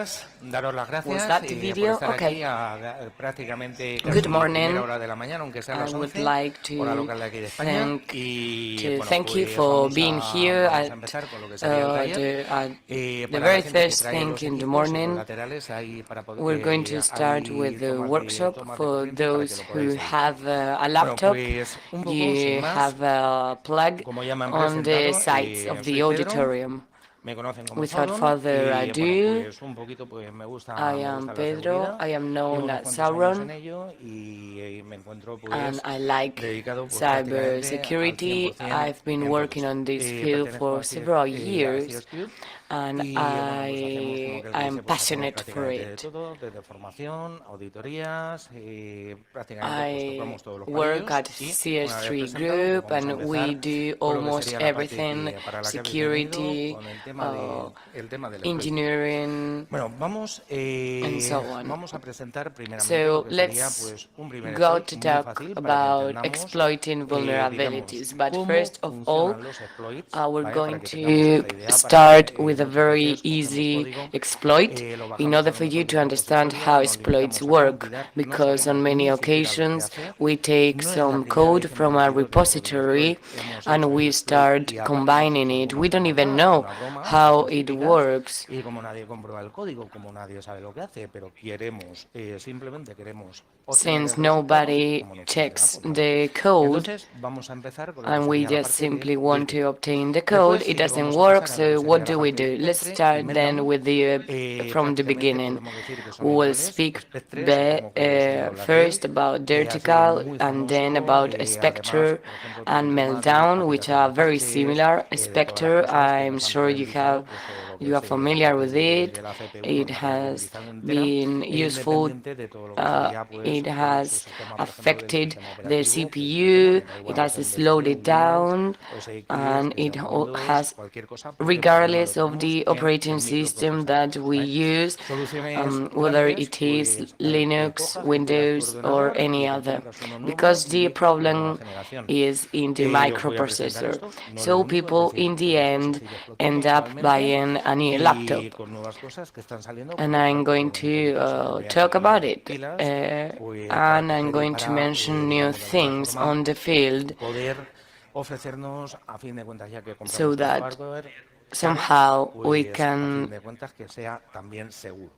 días, daros las Was gracias that the por video? estar Okay. aquí a prácticamente Good casi primera morning. hora de la mañana, aunque sean I las would 11, like hora to local de aquí de España. thank Y to bueno, thank you pues for being here vamos a at empezar con lo que sería el taller. the Para la very gente que first trae thing los in the equipos y los morning. laterales, ahí para poder, We're going to start with hay the workshop tomas de for corriente para que those lo who podáis seguir. have a Bueno, laptop. pues un poco sin You más, have a plug como ya me han on the presentado, sides of the soy Pedro. auditorium. Me conocen como Without Sauron further y bueno, ado, pues un poquito pues me I am gusta la Pedro. seguridad. I am Llevo known unos as cuantos años en Sauron, ello y me encuentro and pues I like dedicado pues prácticamente al cybersecurity. 100% I've been en todo working esto. on this field Pertenezco for a several CS years, Cube and y bueno, pues hacemos como I que am dice, pues hacemos passionate for prácticamente de it. todo, desde formación, auditorías, prácticamente pues I tocamos todos los work palillos at y una vez CS3 presentado pues Group, vamos a and we empezar do con lo que almost sería la parte everything, que para la que habéis venido, security, con uh, el tema del exploit. engineering, Bueno, and so on. vamos a presentar primeramente lo So que sería let's pues un primer go exploit to muy talk fácil para que about entendamos, exploiting digamos, vulnerabilities. But cómo first of all, funcionan los exploits, we're ¿vale? Para going que tengamos to esta idea, para start que with a muchas very veces cogemos easy código, exploit lo in bajamos order a lo for you mejor de to un understand repositorio, how nos exploits limitamos a work, compilar, no because on sabemos many ni siquiera lo que occasions hace. we take No es la some primera code vez que hemos from a metido este tipo de repository exploit, hemos and hecho el we exploit y start atacamos combining pues it. alguna We don't even forma más, know una broma, unas how it cosíficas, works. y como nadie comprueba el código, como nadie sabe lo que hace, pero queremos, simplemente queremos obtener el Since resultado, nobody ¿cómo no funciona? checks Pues bueno, the code entonces vamos a empezar con lo que and we sería la just parte de simply want build to it. obtain the code, Después it sí que doesn't vamos a work, pasar a lo que so what sería la do we parte do? de Let's spectre y start then meltdown. with the from the Prácticamente beginning. podemos decir que son We will iguales. speak Spectre supongo que habréis oído hablar de él. first about Ha sido Vertical muy and then famoso. about Además, Spectre por ejemplo, todo el and tema de Meltdown, which aplicación are de very parches, similar. de todas las Spectre, cosas que I'm nos han sure ralentizado, pues todo lo que you es are la familiar parte with it. de la CPU, It la máquina has movilizada entera, been useful. independiente de todo lo que sería pues It su has sistema, por ejemplo, del affected sistema the operativo que utilicemos, CPU. da It igual que has sea un slowed PC, it un Linux, down, OS X, and que sea it un Windows, has, cualquier cosa, pues este problema lo regardless of tenemos the en operating el system microprocesador, that we ¿vale? use, Soluciones whether rápidas, it is pues a ver, Linux, cojas, interactúa Windows, or ordenador y any te other, compras uno nuevo because the y de nueva problem generación. is in the Os voy a presentar microprocessor. esto, no es lo So único, es people decir, in the fue end sencillo explotarlo end up igualmente buying a new y laptop. con nuevas cosas que están saliendo, And pues I'm claro, going en mi caso me to voy a talk poner about las it, pilas pues para and I'm coger y going to para, mention new digamos, de alguna things forma on the field poder ofrecernos, a fin de cuentas, ya que compramos so nuestro that hardware caro, somehow we pues a fin can de cuentas que sea también seguro.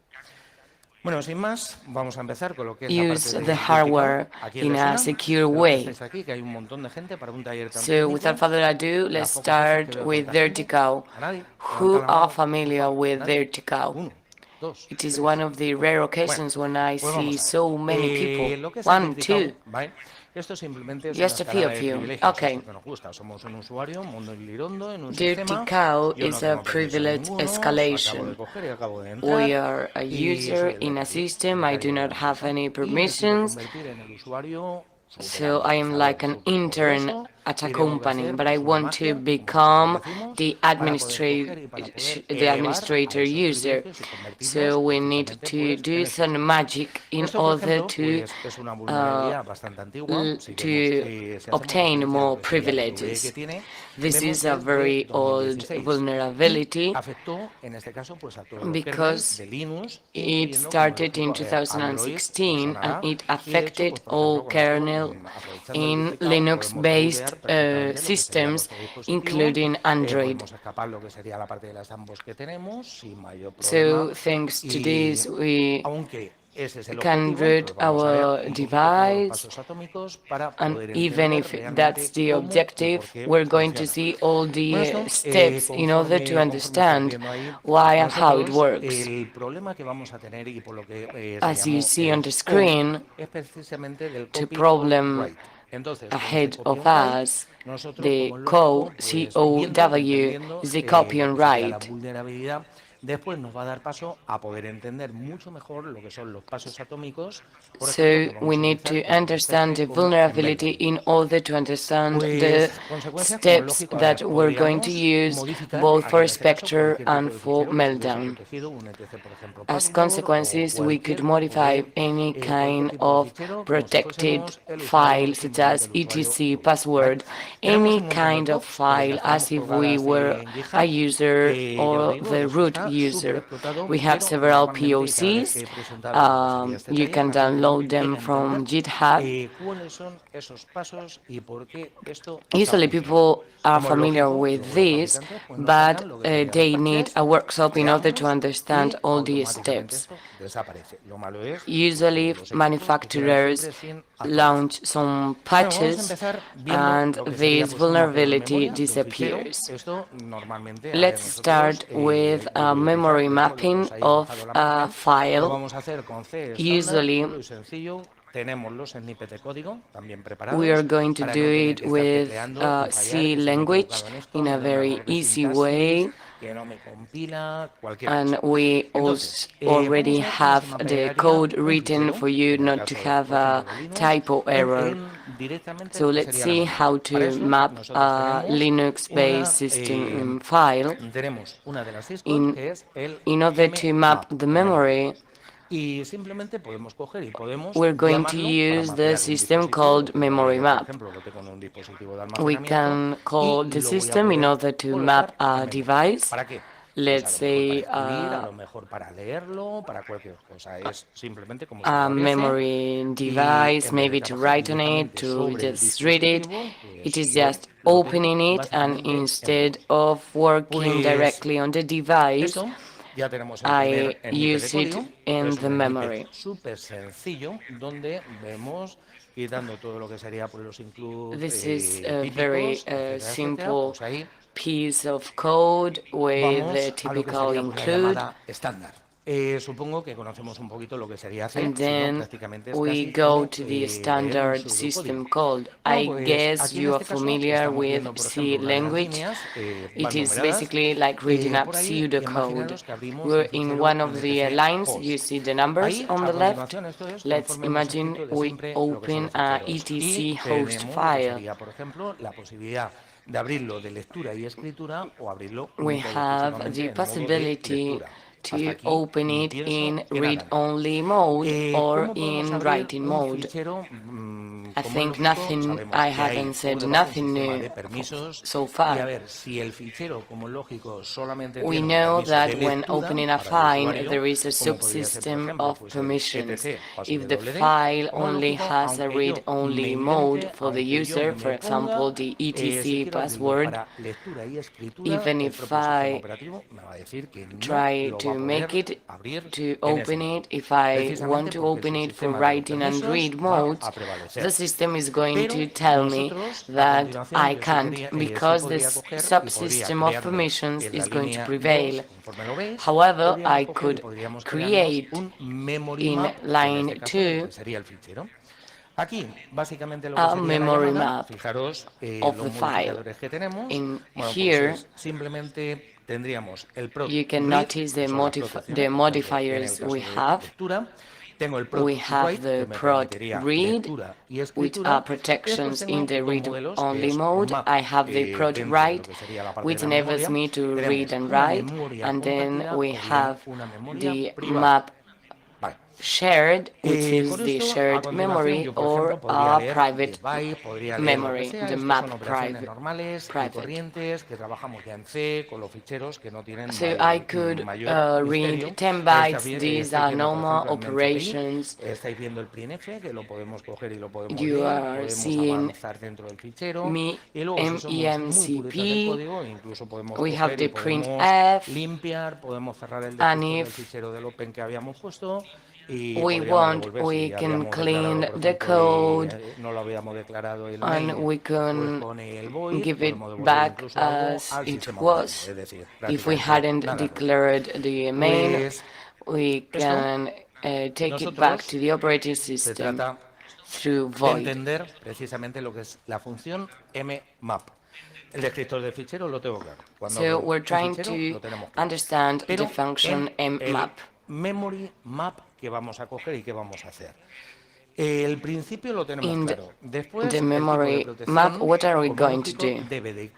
Bueno, sin más, vamos a empezar con lo que es la parte use the de Vertical. hardware ¿A quién in le a suena? secure De los que way. estáis aquí, que hay un montón de gente para un taller tan So without técnico. further ado, Las let's pocas veces que start veo with tanta gente. Vertical. ¿A nadie? Levanta Who la are mano, por familiar favor. with ¿Nadie? Vertical? 1, 2, It is 3, one of the 4. rare Bueno, occasions when I pues see vamos a ver. so many people. Lo que es el 1, 2, Vertical, ¿vale? Esto simplemente es una just a few escalada of de you. privilegios, es Okay. lo que nos gusta. Somos un usuario, un mundo lirondo en un sistema. Vertical Yo no is a tengo permiso privilege ninguno, acabo de escalation. coger y acabo de We entrar are a y user soy el in a becario, system. I do de not la have empresa. any Y me quiero permissions, convertir en el usuario súper so I am like administrador, an súper intern poderoso at a y tengo que company, hacer but I pues una want to magia, como nosotros become decimos, the para poder coger y para poder elevar a administrator esos user. privilegios y convertirlos So we need precisamente to pues en do eso. some magic in Esto, por order ejemplo, pues es una uh, vulnerabilidad bastante antigua. Si vemos, to si hacemos obtain referencia a lo more que sería el PV que privileges. tiene, This vemos is que a es de very old 2016 y vulnerability afectó, en este caso, pues a todos los kernel because de Linux, it incluyendo, como started in lógico, Android, os 2016 and sonará. it Y de hecho, affected pues por all ejemplo, con esto, kernel aprovechando el in Vertical, podemos Linux-based rutear perfectamente lo que sería systems, nuestro dispositivo, including Android. podemos escapar lo que sería la parte de las ambos que tenemos sin mayor problema. So thanks to Y this, we aunque ese es el can objetivo, root pues vamos a ver our un poquito todos los device, pasos atómicos para and poder even entender if that's realmente the cómo y por objective, qué we're going to funciona. see all Bueno, the esto, steps in order to conforme estamos understand viendo ahí, why and how it nosotros works. el problema que vamos a tener y por lo que se As you llamó see on el the O screen, es precisamente del the copy on problem write. Entonces, con este ahead copy of on write, us, nosotros, the como es lógico, pues viendo y COW entendiendo is the copy lo and que sería la write. vulnerabilidad, después nos va a dar paso a poder entender mucho mejor lo que son los pasos atómicos, por ejemplo, So que we vamos a need to utilizar tanto en understand Spectre the como en vulnerability Meltdown. in order to understand the Pues consecuencias, como es steps lógico, a that ver, we're going to podríamos use modificar both aquí for en este caso Spectre cualquier tipo and de for fichero que estuviese Meltdown. protegido, un etc, por ejemplo, As publisher o consequences, we could cualquier tipo modify de any cualquier kind tipo de of fichero como si protected fuésemos el usuario, file, such simplemente as el usuario etc root, ¿vale? password, Tenemos any un montón de kind of props que ya file están as if we colgadas were en a GitHub. user Ya os or digo, the esto root está user. superexplotado, We have pero several normalmente, y cada vez que POCs. he presentado lo que sería este You taller, can ha sido download them entender from GitHub. cuáles son esos pasos y por qué esto está Usually funcionando. people are Como es familiar lógico, with luego los this, fabricantes pues nos but sacan lo que serían los they need parches, a workshop in order to creamos understand y all these automáticamente steps. esto desaparece. Lo malo es pues, que Usually los equipos se quedan manufacturers siempre sin actualizar. launch some Bueno, vamos a patches empezar viendo and lo que sería this pues, un mapeo de vulnerability memoria de un fichero. disappears. Esto normalmente, a ver, Let's nosotros start with yo a voy a utilizar, memory tenemos los dos mapping ahí alojados of en la a máquina. Lo file. vamos a hacer con C estándar, Usually puro y sencillo. Tenemos los snippets de código también we are preparados going to para do no tener it que estar with tecleando y fallar, C que si me he language equivocado en esto, in me a da un very error de easy sintaxis, way, que no me compila, cualquier and cosa. we Entonces, already vamos a ver cómo se have the mapearía code un written fichero, for you en el not to caso, have por ejemplo, a de Linux, typo error. directamente So lo que let's sería la see memoria. how Para to eso map nosotros a Linux-based system file. tenemos una de las syscalls In, que es el in order to map mmap the de memory. memory, Y simplemente podemos coger y podemos we're going to llamarlo para use the mapear un system dispositivo. Lo called tengo ahí memory ya, por map. ejemplo, lo tengo en un dispositivo de We almacenamiento can y call the lo voy a system in poder order to map colocar en a memoria. device. ¿Para qué? Pues a Let's lo mejor para say escribir, a lo mejor para leerlo, para cualquier cosa. Es simplemente como si a lo abriese memory y device, en vez de maybe to trabajar write on it, directamente to sobre el just read it. dispositivo, It pues is yo just lo tengo opening it, and básicamente en instead memoria. of working Pues directly on the device, eso, ya tenemos el primer I snippet de use it código. Esto in es the un snippet memory. súper sencillo donde vemos quitando todo lo que sería pues, los includes This is a very típicos, etcétera, etcétera. simple Pues ahí piece of code with the vamos a lo que typical sería pues, la include. llamada estándar. Supongo que conocemos un poquito lo que sería C, And si no, then prácticamente es we casi go como to the leer un standard pseudocódigo. system called. Bueno, I pues guess aquí en you are este caso familiar estamos with viendo, por ejemplo, C una de las language. líneas, It van is numeradas. basically like reading up Por ahí, pseudocode. imaginaros que abrimos un Where in fichero one en of el que the sea lines you host. see the numbers Ahí, on a the left. continuación, esto es Let's conforme hemos imagine escrito de we siempre lo que son open los a ficheros. Y etc host tenemos lo que file. sería, por ejemplo, la posibilidad de abrirlo de lectura y escritura o abrirlo We única y have the exclusivamente en modo de possibility lectura. Hasta to aquí open it pienso in que nada mal. read-only mode or ¿Cómo podemos in abrir writing un mode. fichero? I Como es think lógico, nothing, sabemos I que hay haven't por said debajo un nothing sistema new de permisos. so Y a far. ver, si el fichero, como es lógico, solamente We tiene un know permiso that de when lectura opening a para el file, usuario, there is a como podría ser, por subsystem ejemplo, of pues el permissions. etc If the paswd, file como es only lógico, has a aunque yo me read-only mode invente, for the aunque yo user, for me ponga, example, the si etc quiero abrirlo password, para lectura y escritura, even el if propio sistema I operativo me va a decir que no try lo va to a make poder it abrir to en ese open modo. it, if I want Precisamente to porque el open it for subsistema de los writing and permisos read va modes, a prevalecer. the system is going Pero to tell me nosotros, a that continuación, I yo sí, can't sí because podría this coger y podría subsystem of crearnos permissions en la is going to línea 2, prevail. conforme lo veis, However, podríamos I coger y could podríamos crearnos create un memory in map, que en este line caso es lo 2 que sería el fichero. Aquí, básicamente lo que a sería la memory llamada, map fijaros of los the file. modificadores que tenemos. In Bueno, pues here, es simplemente tendríamos el prot you can read, notice que the, son las the protecciones, por ejemplo, en el modifiers we caso de have. lectura. Tengo el prot We have write, que the me prod permitiría read, lectura y which are escritura. Y después protections in tengo the dos modelos, que read-only es mode. map I have the prod dentro de lo write, que sería la parte de which la enables memoria. me to read Tenemos and una write, memoria and then compartida we o bien have una memoria the privada. map Vale. shared, which is Con the esto, a shared continuación, memory yo, por ejemplo, or podría a leer private byte, podría leer lo que memory, sea. the Estos map son operaciones private. normales y corrientes que trabajamos ya en C con los ficheros que no tienen So I could mayor misterio. read 10 bytes. These Estáis are viendo, por normal ejemplo, el memcpy, operations. estáis viendo el printf, que lo podemos coger y lo podemos You leer, are podemos seeing avanzar dentro del fichero me y luego, si somos muy puristas del MEMCP. código, incluso podemos We have coger y the podemos printf, limpiar, podemos cerrar el and descriptor del if fichero del open que habíamos puesto y we podríamos want, devolver we si can habíamos declarado, clean por the ejemplo, code, no lo habíamos declarado el and main, we pues can con el void give it podemos devolver back incluso algo as al it sistema operativo, was. es decir, If we prácticamente hadn't nada raro. declared the main, Pues we esto, can take it back nosotros to the operating se system trata through de void. entender precisamente lo que es la función mmap. El descriptor del fichero lo tengo claro. Cuando So abro we're un trying fichero, to lo tenemos claro. understand Pero the function en el mmap. memory map que vamos a coger y que vamos a hacer. El principio lo tenemos In claro. Después, the el tipo de memory protección, map, what are we como going to lógico, do? debe de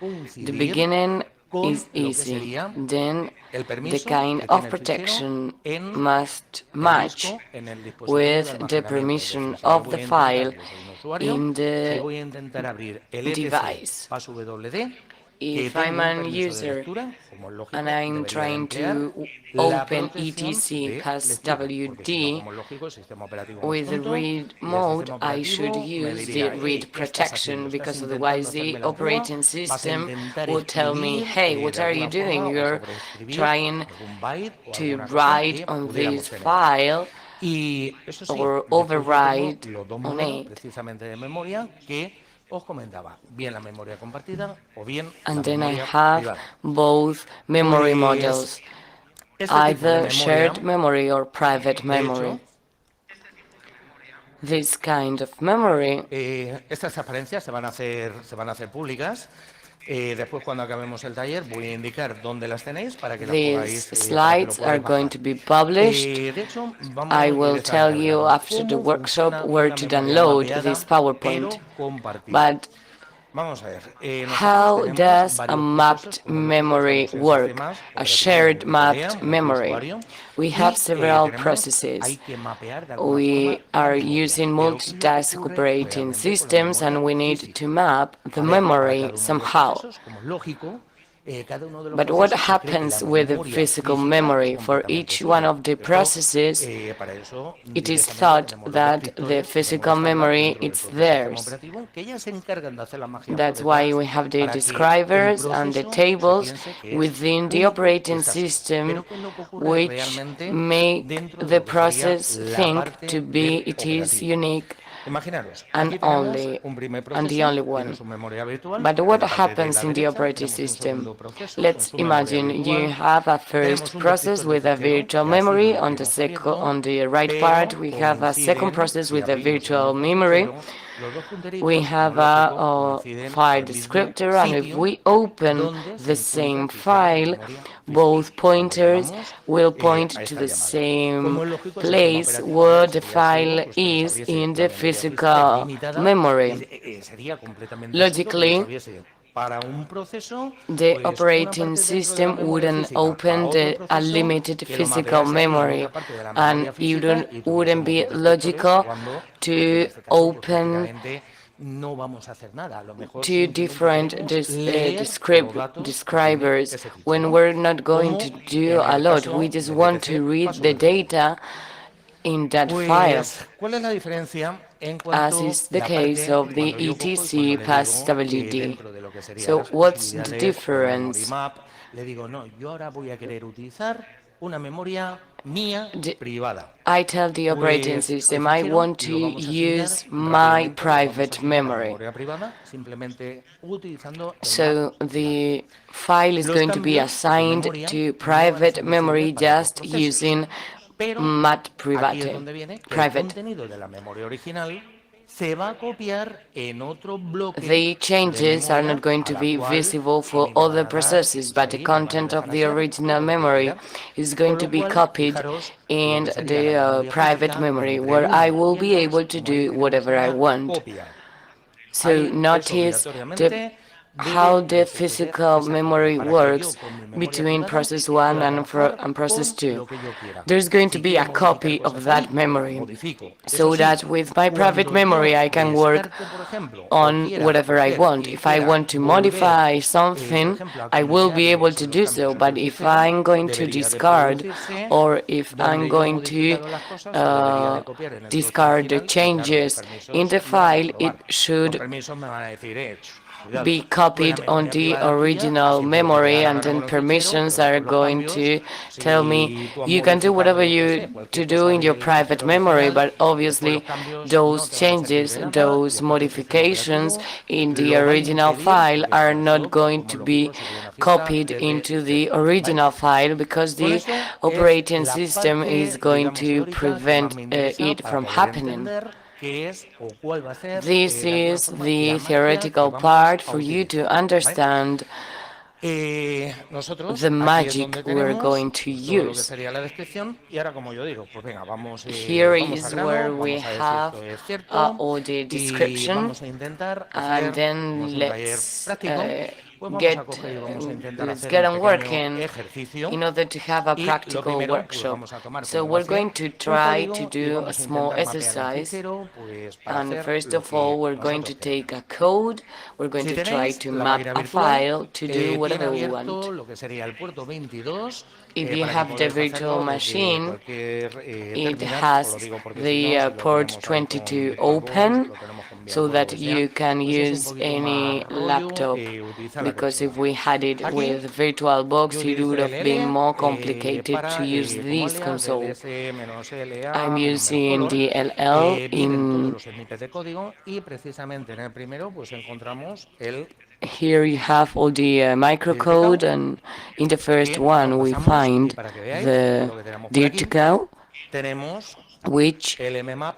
The coincidir beginning con is lo que easy. sería Then el the permiso kind que of tiene el fichero protection en must el match disco, en el dispositivo de with the almacenamiento. Es permission decir, si yo of voy the a intentar, file yo soy un usuario, in si the voy a intentar abrir el etc device. passwd, que If I'm tengo un an permiso de user lectura, como es and lógico, I'm debería de trying emplear to la open protección etc de cas lectura, porque si no, WD como es lógico, el sistema operativo no es with the tonto read y el mode, sistema I should operativo me use the diría, read hey, ¿qué estás haciendo? protection, ¿Estás because intentando otherwise hacerme the la prueba? operating ¿Vas a system intentar would tell me, escribir hey, what de are you alguna doing? forma o You're sobreescribir trying algún byte o to alguna cosa write que on pudiéramos this tener? file Y eso sí, or después yo tengo override los dos on modelos it. precisamente de memoria que os comentaba, bien la memoria compartida o bien la And then I memoria have privada. both memory Pues models, este tipo de either memoria, shared memory or private de hecho, memory. This kind of memory, estas transparencias se van a hacer públicas. Después, cuando acabemos el taller, voy a indicar dónde las tenéis para que las these podáis, para que lo slides are podáis going bajar. to be published. De hecho, I vámonos will tell directamente al you grano. after the ¿Cómo workshop funciona where una to memoria download this mapeada PowerPoint. pero compartida? But Vamos a ver, nosotros how tenemos does a varios procesos, mapped como es lógico, memory estamos en work? sistemas A operativos de shared multitarea, mapped memory. multiusuario, We have y several hay processes. que mapear de alguna forma We la are memoria. using Pero ¿qué es lo que multitask ocurre operating realmente con la systems, memoria and we need física? to map the A ver, para memory cada uno de los somehow. procesos, como es lógico, cada uno de los But what procesos se cree que la happens with the memoria physical física es memory? For completamente each one suya. of the Esto, processes, para eso it is directamente thought tenemos los that the descriptores que son un physical estándar memory dentro del is propio sistema theirs. operativo, que ya se encargan de hacer la magia por That's why detrás we have the para que el describers and the proceso se tables piense que es within the único y operating es así. system, Pero ¿qué es lo que ocurre which realmente make dentro de the lo que sería process la think to parte be del it is operativo? unique Imaginaros, and aquí tenemos only un primer and the proceso, only tiene one. su memoria virtual, But en what la parte de happens la in the derecha operating tenemos un system? segundo proceso con Let's su memoria imagine you virtual, have a first tenemos un process descriptor de with a fichero virtual que ha sido memory. lo que hemos abierto, On the right part, pero we have a second coinciden, process si with a abrimos el virtual mismo memory. fichero, los dos We punteritos, como have es lógico, coinciden file al mismo descriptor, and if sitio we open donde se the encuentra el same fichero de file, memoria física. both Cuando pointers llamamos will a point to esta the llamada. same Como es lógico, el sistema place operativo lo where que the sería absurdo, file pues que nos is abriese in la the memoria física physical ilimitada, memory. sería completamente absurdo que nos Logically, abriese para un proceso, the pues una operating parte dentro de la system memoria wouldn't física para open otro the proceso unlimited que lo physical mapease aquí en memory, otra parte de la and memoria it física y wouldn't tuviésemos be dos descriptores logical cuando en to este caso pues open prácticamente no vamos a hacer nada. A lo mejor two simplemente different queremos leer los datos que tiene describers ese when fichero. we're not going to Como do en a el lot. We caso just de want to BTC read paso the redondo. data in that file, Pues, ¿cuál es la diferencia en as cuanto is a the la case parte of the cuando yo cojo y cuando etc le pass digo WD? dentro de lo que serían So las what's the posibilidades de la memory difference? map, le digo, no, yo ahora voy a querer utilizar una memoria mía The- privada? I tell the operating Pues el system I fichero want to lo vamos a asignar use my rápidamente, lo vamos a private asignar a memory. memoria privada, simplemente utilizando el map So privado. the file is Los going to be cambios de assigned memoria to no van a private ser visibles memory para otros just procesos, using pero mat aquí es private. donde viene que el Private. contenido de la memoria original se va a copiar en otro bloque The de changes are not memoria going a to la be cual visible a for mí me van other a dar, processes, pues but the ahí me van a content dejar of the hacer original todo lo que yo memory quiera. is Con going to lo be cual, copied fijaros lo in que sería la the memoria private física memory, entre where I 1 will y el be 2, able to como ahí do tenemos whatever I una want. copia. So Ahí es notice obligatoriamente how debe the de suceder physical esa copia memory para que yo works con mi memoria between privada process 1 pueda trabajar and process con 2. lo que yo quiera. There's going to Si be a quiero modificar copy of cosas that ahí, pues las memory, modifico. Eso so sí, that with my private cuando yo memory I can work descarte, por ejemplo, o on quiera whatever I coger want. y If I quiera want to volver, modify por something, ejemplo, a I will be copiarle able to esos dos do so. cambios al But if fichero, I'm going to debería de discard, producirse or if I'm donde yo he going to modificado las cosas, se debería de copiar en el trozo discard the original y claro, los changes in permisos the lo van a file, it comprobar. Los should permisos me van a decir, cuidado, be tú en la copied on memoria the privada tuya original haciendo lo que te da memory, la and gana then con el fichero, permissions pero are después los going cambios, to tell me si tú has you can do modificado, whatever yo qué you sé, cualquier to do cosa in your del private fichero memory, original, but después los obviously cambios no those te van a servir changes, de nada y those después el sistema modifications operativo in the lo va a original impedir file porque are como not esto, going como to es be lógico, sería una fiesta copied desde into the cero, ¿vale? original file, because Con the eso es operating la system is parte, going digamos, to teórica que más prevent me interesa it para from poder happening. entender qué es o cuál va a ser, This de alguna is forma, la the magia que theoretical vamos part a for you to utilizar, ¿vale? understand Nosotros the aquí es magic donde we're tenemos going to pues, todo lo que use. sería la descripción y ahora como yo digo, pues venga, Here vamos al is where grano, we vamos a ver si have esto es cierto all the y description, vamos a intentar and hacer, como then es un taller let's práctico, Pues vamos get a coger y vamos a intentar let's hacer get un on pequeño working ejercicio. in order to have a Y lo practical primero, pues workshop. vamos a tomar So como we're base going to un try to código y do a vamos a small intentar mapear un exercise. fichero, pues para And hacer first lo of all, que we're going to nosotros take queramos. a code. We're going Si to try tenéis to la map máquina a virtual, file to do tiene whatever we abierto want. lo que sería el puerto 22 If you para que have the podáis virtual hacerlo desde machine, cualquier it terminal. Os lo has digo porque si no, the si lo port tenemos ahí con 22 VirtualBox, open lo tenemos con so VMware, lo that que sea, you can pues es un use poquito más any rollo laptop, utilizar aquel because if programa. we had it Aquí with VirtualBox, yo it would utilizo have been LL more complicated to para, use como this alias, console. I'm using ls-la-color. the LL Vienen todos in los snippets de código y precisamente en el primero pues encontramos el here you have all the microcode, dirtcow, and in the first que nos one we pasamos y find para que veáis qué es the lo que tenemos por aquí, dirtcow, tenemos which el mmap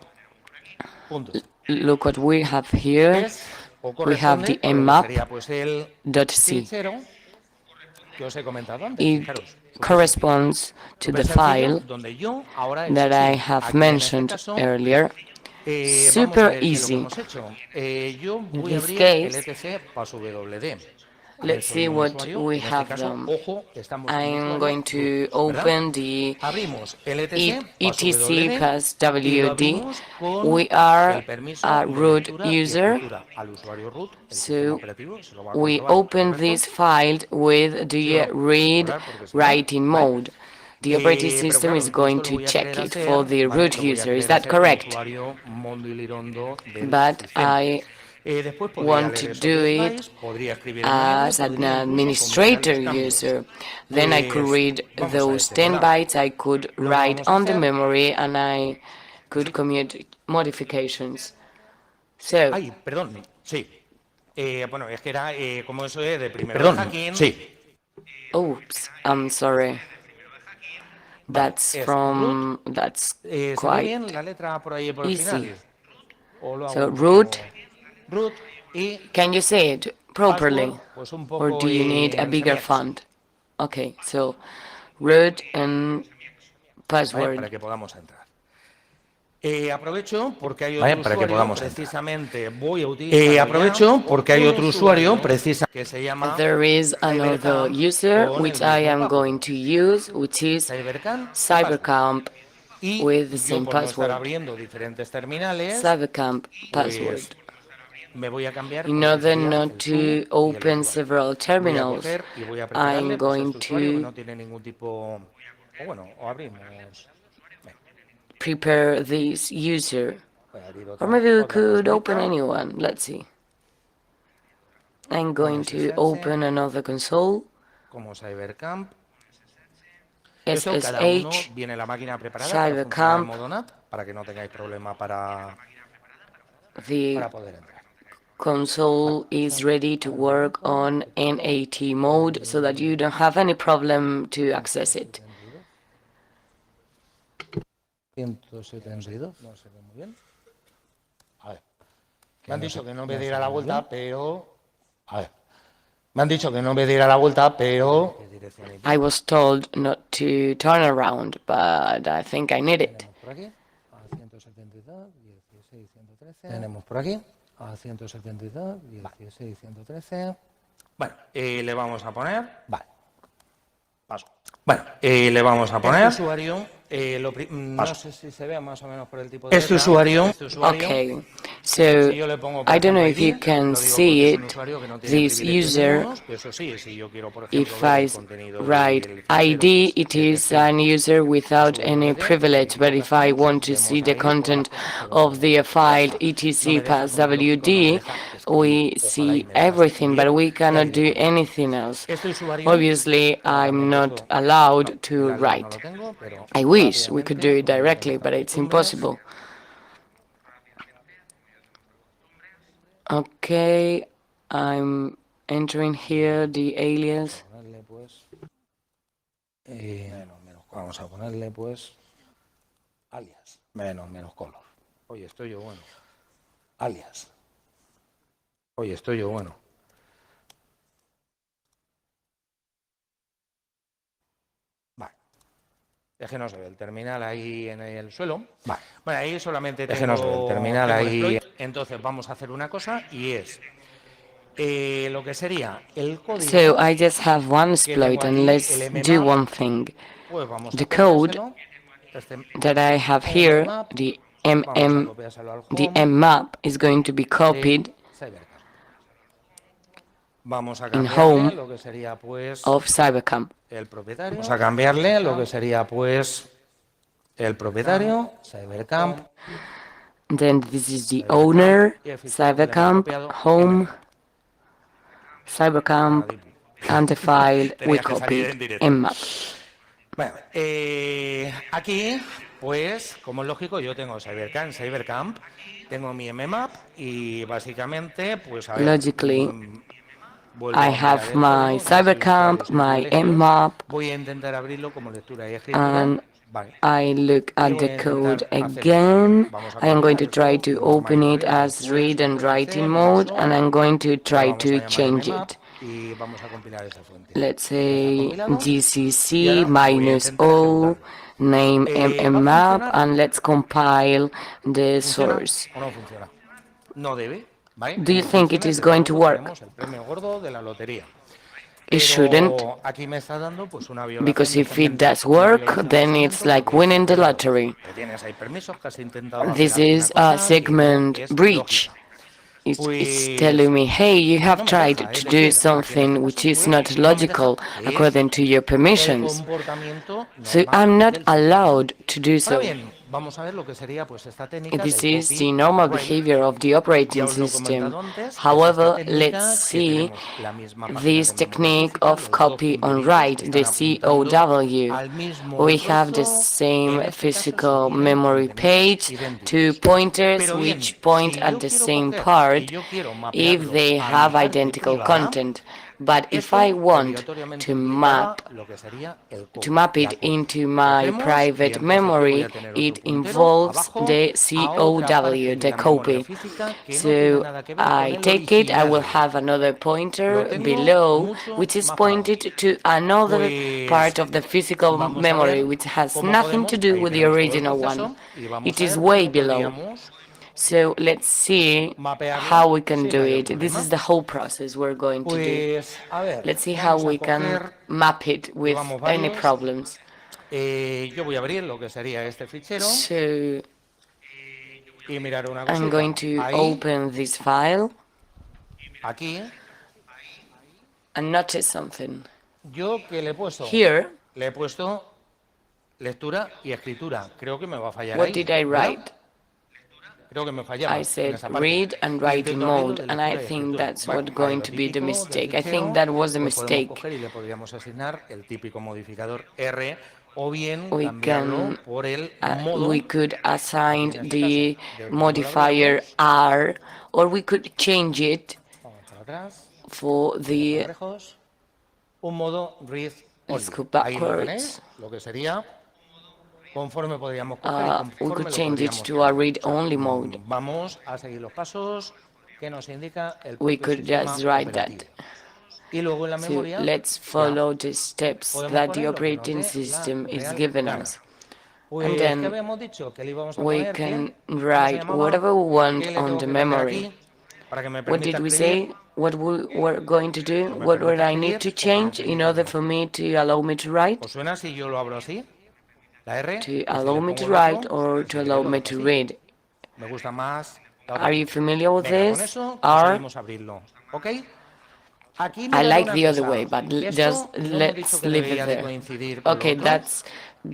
puntos, look what we have here. es o We have the corresponde con lo que sería pues el mmap.c. fichero que os he comentado antes. It Fijaros, corresponds to the súper sencillo, file donde yo ahora, eso that sí, I have aquí en este mentioned caso, earlier. vamos a Super ver qué es lo que easy. hemos hecho. Yo In voy a this abrir el case, etc passwd. let's Soy see un what usuario, we en este have caso, done. ojo, estamos como I'm usuario going root, to ¿verdad? open the Abrimos el etc etc passwd plus y lo WD. abrimos con We are el permiso a de root lectura y user, escritura al usuario root. El sistema so operativo se lo va a we comprobar, open ¿correcto? this file with the Sigo sin read colar porque si no, writing ¿vale? mode. The operating Pero system claro, is yo going esto lo to voy a check querer it for hacer, the ¿vale? root Lo voy a user. Is querer that hacer como correct? usuario mondilirondo del But sistema. I Después podría want to leer esos do it specifies, podría escribir MD, as an podría incluso combinaré administrator los cambios. user. Then I could Pues read vamos a those 10 desvelar. bytes, I could Lo que write vamos a on the hacer... memory, and I could commute modifications. So, Ay, perdón, sí. Bueno, es que era como eso es de primero de hacking. Sí. oops, I'm sorry. Vale, That's es root. ¿Se ve quite bien la letra por ahí por el easy. final? ¿O lo hago So, un poco...? root, Root y can you say it password, properly? pues un Or poco do you need a en bigger semi-X, font? Okay, so root and ¿vale? Para password. que podamos entrar. Aprovecho porque hay ¿Vale? otro Para que usuario, podamos entrar. precisamente voy a utilizar Aprovecho porque hay otro usuario que se llama There is another CyberCamp user con which el I mismo am going password. to use, which is CyberCamp y password. CyberCamp Y with the yo same por no estar password. abriendo diferentes terminales, CyberCamp password. pues me voy a cambiar In con lo que order sería not el to tú y el open usuario. several Voy a terminals, coger y voy a I'm prepararle pues, going este usuario que to no tiene ningún tipo... O bueno, o abrimos... prepare this user. Voy a abrir Or maybe we otra could open pestañita. anyone. Let's see. I'm Un going to SSH open another console. como CyberCamp. Eso, cada uno SSH, viene la máquina preparada para funcionar en CyberCamp. modo NAT, para que no tengáis problema para The poder entrar. console is ready to work on NAT mode so that you don't have any problem to access it. 172, no se ve muy bien. A ver. Me han dicho que no me diera la vuelta, pero... A ver. Me han dicho que no me diera la vuelta, pero... I was told not to turn around, but I think I need it. Por aquí, a 172, 16, 113. Tenemos por aquí, a 172, 16, 113. Bueno, le vamos a poner... Vale. Paso. Bueno, le vamos a poner... Este usuario, no sé si se ve más o menos por el tipo de Este letra. usuario... Okay, so Si yo le pongo, por I don't know ejemplo, if you ID, can lo digo see porque es un it, usuario que no tiene this privilegios user, ningunos, pero eso sí, si yo quiero, por ejemplo, if ver I el contenido write del fichero, ID, pues it sé que is sí, an user without any passwd, privilege, but if I want to see the content of the file etc pass WD, we see everything, but we cannot do anything else. este usuario, Obviously, I'm not allowed to write. I wish we could do it directly, but it's impossible. Okay, I'm entering here the alias. Vamos a ponerle pues alias, menos color. Oye, estoy yo bueno. Alias. Oye, estoy yo bueno. Vale. Es que no se ve el terminal ahí en el suelo. Vale. Bueno, ahí solamente tengo... Es que no se ve el terminal tengo ahí. exploit. Entonces vamos a hacer una cosa y es... lo que sería el código So I just have one que tengo exploit, and aquí, let's el do mmap, one thing. pues vamos The a code copiárselo. Este that I have here, mmap, the vamos a copiárselo al the home mmap is going to be de copied CyberCamp. Vamos a in cambiarle home lo que sería pues of CyberCamp. el propietario. Vamos a cambiarle lo que sería pues el propietario, CyberCamp. Then this is the owner, Y el fichero que le hemos CyberCamp, copiado, home, mmap. CyberCamp, and the file we Tenías que salir en copied, directo. mmap. Bueno, aquí, pues, como es lógico, yo tengo CyberCamp, tengo mi mmap y básicamente, pues, a ver, Logically, vuelvo I a mirar have el my código, no sé si lo CyberCamp, estáis my viendo. mmap, Voy a intentar abrirlo como lectura y escritura. and Vale. I look Y at voy the a code intentar hacer lo again. siguiente. Vamos a I am going copiar to try esto, to normal y open it corriente, as read and write in .exe, mode, maso, and I'm going to la try vamos a to llamar change mmap it. y vamos a compilar esa fuente. Let's Ya está say compilado. Y gcc ahora voy a minus intentar o ejecutarlo. name ¿Va a mmap, funcionar? and let's compile the ¿Funciona source. o no funciona? No debe, ¿vale? Do you Como think it funcione, is desde going to luego work? tenemos el premio gordo de la lotería. It shouldn't, Pero aquí me está dando pues una violación because de if it segmento, does una work, violación de then it's segmento like porque winning the primero lottery. que tienes ahí permisos que has intentado hacer This alguna is a cosa que no segment es breach. lógica. It's Pues telling me, hey, you have no me tried deja, es to do decir, aquí en este something which caso is pues not no me deja, logical que es according to your el permissions. comportamiento So normal I'm not del sistema. allowed to do Ahora so. bien, vamos a ver lo que sería pues esta técnica This del is copy the and normal write. behavior of the Ya operating os lo he system. comentado antes, es esta However, let's técnica que see tenemos la misma página this de memoria technique física, of los dos copy on punteritos que write, the están apuntando COW. al mismo We have the trozo, en same este caso physical serían memory contenidos page, two idénticos. pointers Pero bien, which point si at yo the quiero same coger y part yo quiero if mapearlo they a mi have parte identical privada, content. But if I esto want obligatoriamente to implicaba map lo que sería el copy, to map la it copia. into my Cogemos y private entonces yo voy memory, a tener otro it puntero involves abajo the a otra parte COW, de the la memoria copy. física que no tiene So nada que ver con I el take it, I will original. have another Lo pointer tengo below, mucho which is más para abajo. pointed to another Pues part of the physical vamos a memory, ver which has cómo nothing to podemos, do ahí with the tenemos todo el original one. proceso y vamos It a is ver way cómo below. podríamos So let's see mapearlo how we can sin do mayor it. This problema. is the whole process we're going to do. Pues a ver, Let's see how vamos a we can coger, map it with llevamos any varios. problems. Yo voy a abrir lo que sería este fichero So y mirar una I'm cosita. going to Ahí, open this file aquí, and notice something. yo que le he puesto, Here, lectura y escritura. Creo que me va a fallar what ahí, did I ¿verdad? write? Creo que me fallaba I en said esa parte. read and write in Intento abrirlo mode, de and I lectura y think escritura. that's Bueno, what's vale, going lo to be the típico del mistake. I fichero, think that was a pues podemos mistake. coger y le podríamos asignar el típico modificador R o bien We cambiarlo can, por el modo. we could assign Aquí en este the caso, de modifier abrirlos. R, or we could change it Vamos para atrás. for the, Lejos. Un modo read only. let's go Ahí lo backwards. tenéis, lo que sería conforme podríamos coger y We conforme could lo change it podríamos to a cambiar. read-only mode. Vamos a seguir los pasos que nos indica el We propio could sistema just write that. operativo. Y luego en la So memoria let's ya follow the steps podemos that the poner lo que nos operating dé la system is real giving gana. us. Pues, And ¿qué then habíamos dicho? Que le íbamos a we poner can que, ¿cómo se write llamaba? whatever we want ¿Qué le on tengo the que cambiar memory. aquí para que me What permita did we escribir? say? What we were going to do? Pues me What would permita I need escribir to o que me change in permita order no. for me to allow me to write? ¿Os suena si yo lo abro así? La R, To y si allow le me pongo to el otro, write or pues to si allow queréis lo me dejo to así. read? Me gusta más la otra Are you opción. familiar with Venga, con this? eso R? conseguimos abrirlo. ¿Ok? Aquí I mirad like una the other cosa. way, but just Esto no hemos dicho let's que leave it debería de there. coincidir con lo Okay, otro. that's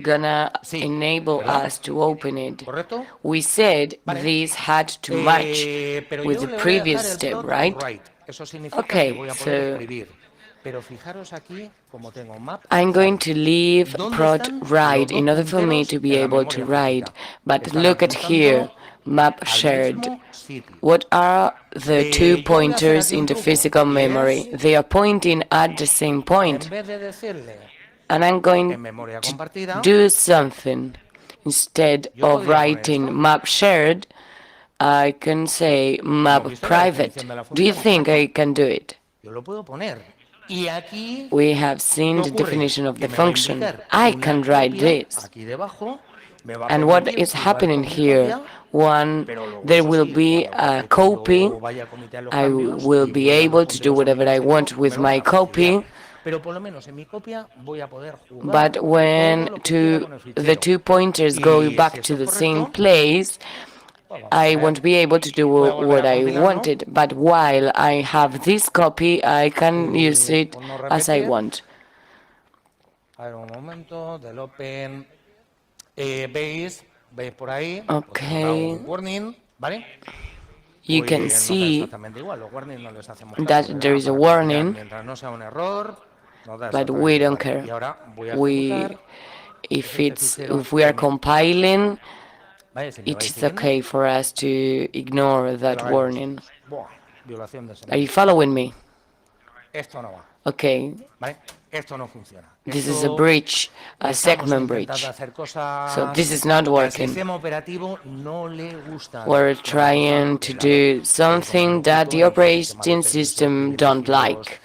gonna Sí, enable ¿verdad? us to open it. ¿Correcto? We said Vale. this had to match Pero with yo the le voy a previous dejar el step, plot right? right. Eso significa que Okay, voy a poder so escribir. Pero fijaros aquí como tengo map. I'm going to leave ¿Dónde prod están right los in dos order for me punteros to be en la able to memoria write. física? But Están look at here, apuntando map al shared. mismo sitio. What are the two Yo voy a hacer pointers aquí un in the truco, physical y memory? es, They are pointing at the same en point. vez de decirle And I'm going en memoria to compartida, do something. Instead yo of podría poner writing esto. map shared, I can say Hemos map visto la private. definición de la Do you función, think ¿correcto? I can do it? Yo lo puedo poner. Y aquí, We have seen ¿qué the ocurre? definition of Que the me va a function. indicar I una can write copia this. aquí debajo And what is happening here? One, there will be a copy. I will be able to do whatever I want with my copy. But when the 2 pointers go back to the same place, I won't be able to do what I wanted. But while I have this copy, I can use it as I want. Okay. You can see that there is a warning, but we don't care. If we are compiling, it's okay for us to ignore that warning. Are you following me? Okay. This is a breach, a segment breach. So this is not working. We're trying to do something that the operating system don't like,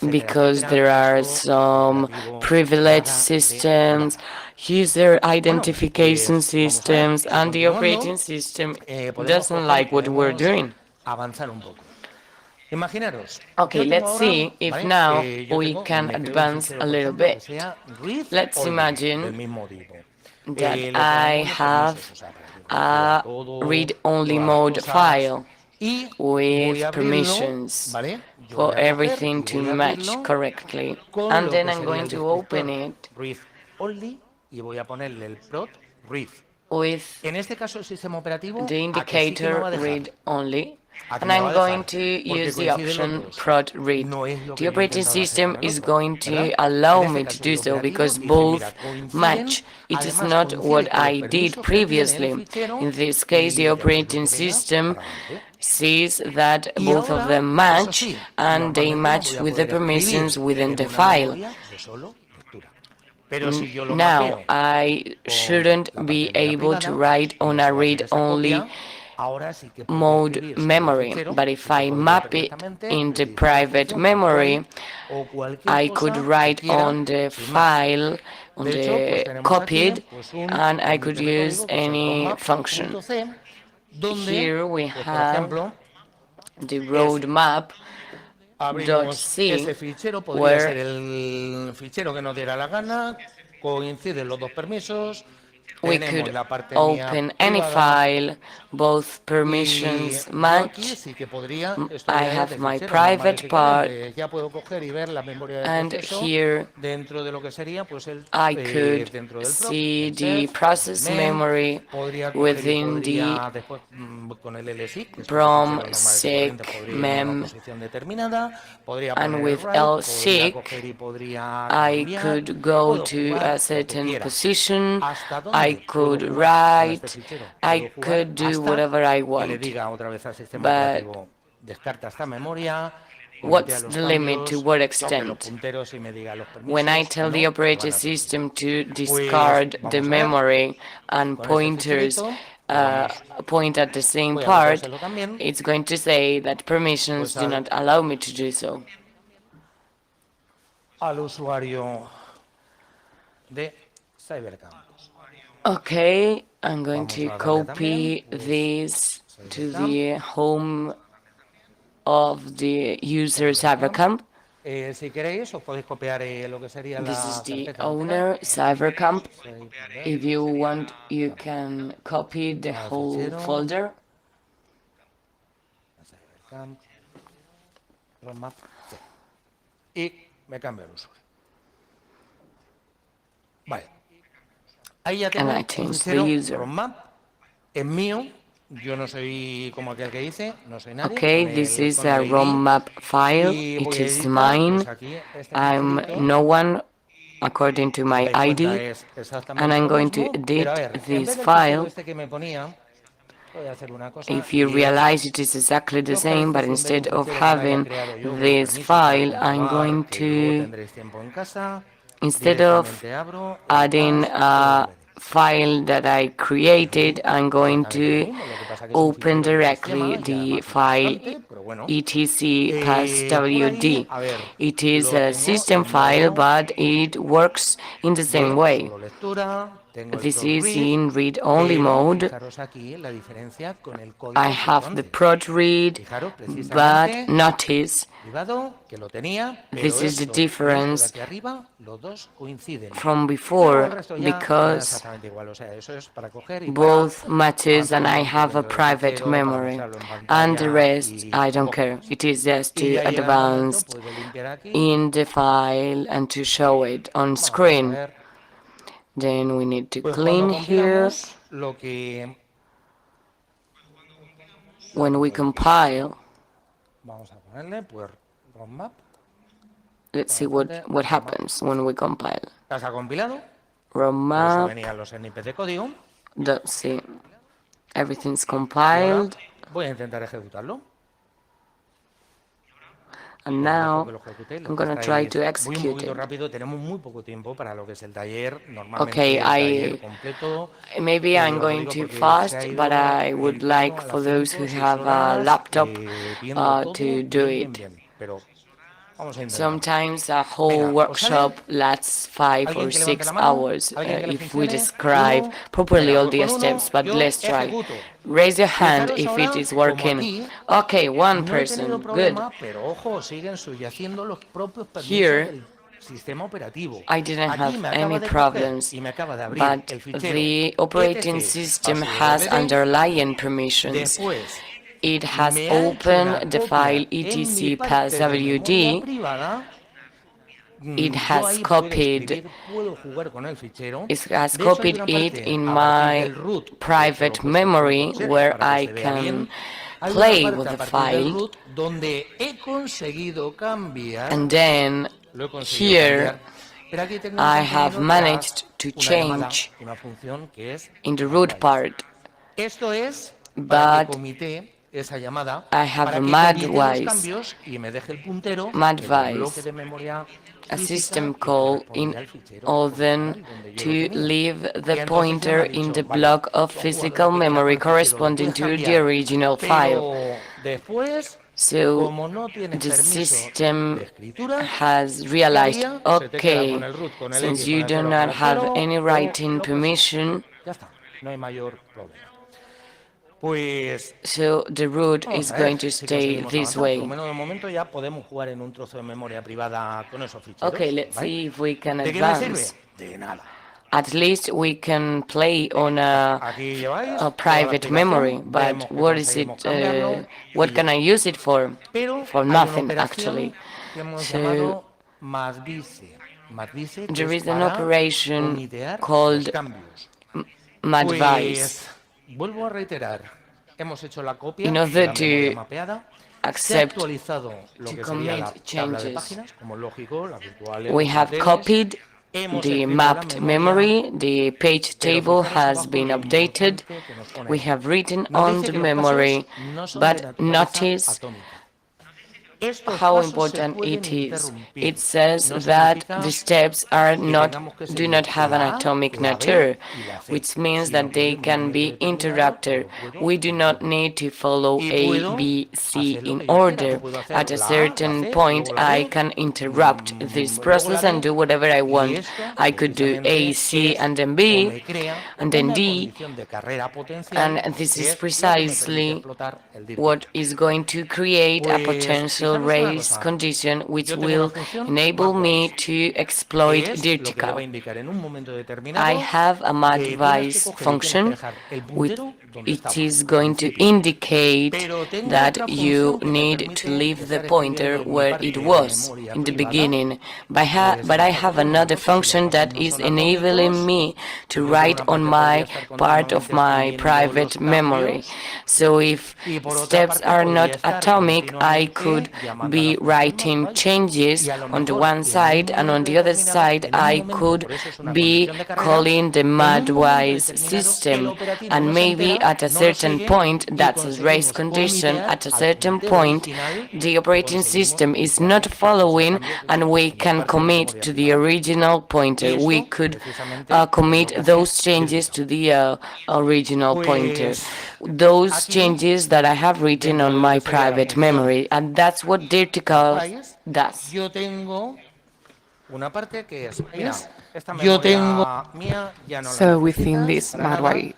because there are some privilege systems, user identification systems, and the operating system doesn't like what we're doing. Okay, let's see if now we can advance a little bit. Let's imagine that I have a read-only mode file with permissions for everything to match correctly. And then I'm going to open it with the indicator read-only. And I'm going to use the option prod read. The operating system is going to allow me to do so because both match. It is not what I did previously. In this case, the operating system sees that both of them match, and they match with the permissions within the file. Now, I shouldn't be able to write on a read-only mode memory, but if I map it in the private memory, I could write on the file, on the copied, and I could use any function. Here we have the roadmap.c, where we could open any file, both permissions match. I have my private part, and here I could see the process memory within the prom-seq mem, and with lseek I could go to a certain position, I could write, I could do whatever I want. But what's the limit? To what extent? When I tell the operating system to discard the memory and pointers point at the same part, it's going to say that permissions do not allow me to do so. Okay, I'm going to copy this to the home of the user CyberCamp. This is the owner, CyberCamp. If you want, you can copy the whole folder. And I change the user. Okay, this is a ROM map file. It is mine. I'm no one according to my ID, and I'm going to edit this file. If you realize it is exactly the same, but instead of having this file, I'm going to, instead of adding a file that I created, I'm going to open directly the file etc passwd. It is a system file, but it works in the same way. This is in read-only mode. I have the prod read, but notice this is the difference from before, because both matches and I have a private memory, and the rest I don't care. It is just to advance in the file and to show it on screen. Then we need to clean here. When we compile, let's see what happens when we compile. Roadmap. Let's see. Everything's compiled. And now I'm going to try to execute it. Okay, maybe I'm going too fast, but I would like for those who have a laptop to do it. Sometimes a whole workshop lasts 5 or 6 hours if we describe properly all the steps, but let's try. Raise your hand if it is working. Okay, one person, good. Here, I didn't have any problems, but the operating system has underlying permissions. It has opened the file etc passwd. It has copied it in my private memory, where I can play with the file. And then here I have managed to change in the root part, but I have a madwise, a system call in order to leave the pointer in the block of physical memory corresponding to the original file. So the system has realized, okay, since you do not have any writing permission, so the root is going to stay this way. Okay, let's see if we can advance. At least we can play on a private memory, but what is it? What can I use it for? For nothing, actually. So there is an operation called madvise. In order to accept, to commit changes, we have copied the mapped memory, the page table has been updated, we have written on the memory, but notice how important it is. It says that the steps do not have an atomic nature, which means that they can be interrupted. We do not need to follow A, B, C in order. At a certain point, I can interrupt this process and do whatever I want. I could do A, C, and then B, and then D, and this is precisely what is going to create a potential race condition which will enable me to exploit vertical. I have a madvise function which it is going to indicate that you need to leave the pointer where it was in the beginning. But I have another function that is enabling me to write on my part of my private memory. So if steps are not atomic, I could be writing changes on the one side, and on the other side I could be calling the madwise system, and maybe at a certain point, that's a race condition, at a certain point, the operating system is not following and we can commit to the original pointer. We could commit those changes to the original pointer. Those changes that I have written on my private memory, and that's what Dirty Code does. So within this MadWise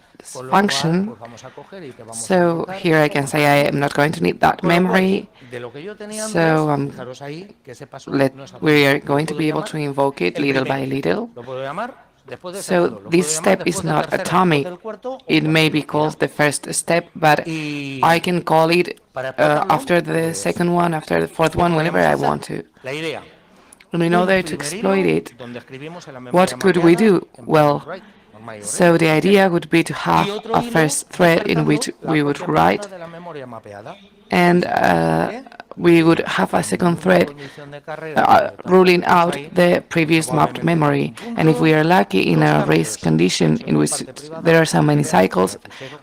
function, so here I can say I am not going to need that memory, so we are going to be able to invoke it little by little. So this step is not atomic. It may be called the first step, but I can call it after the second one, after the fourth one, whenever I want to. And in order to exploit it, what could we do? Well, so the idea would be to have a first thread in which we would write, and we would have a second thread ruling out the previous mapped memory. And if we are lucky in a race condition in which there are so many cycles,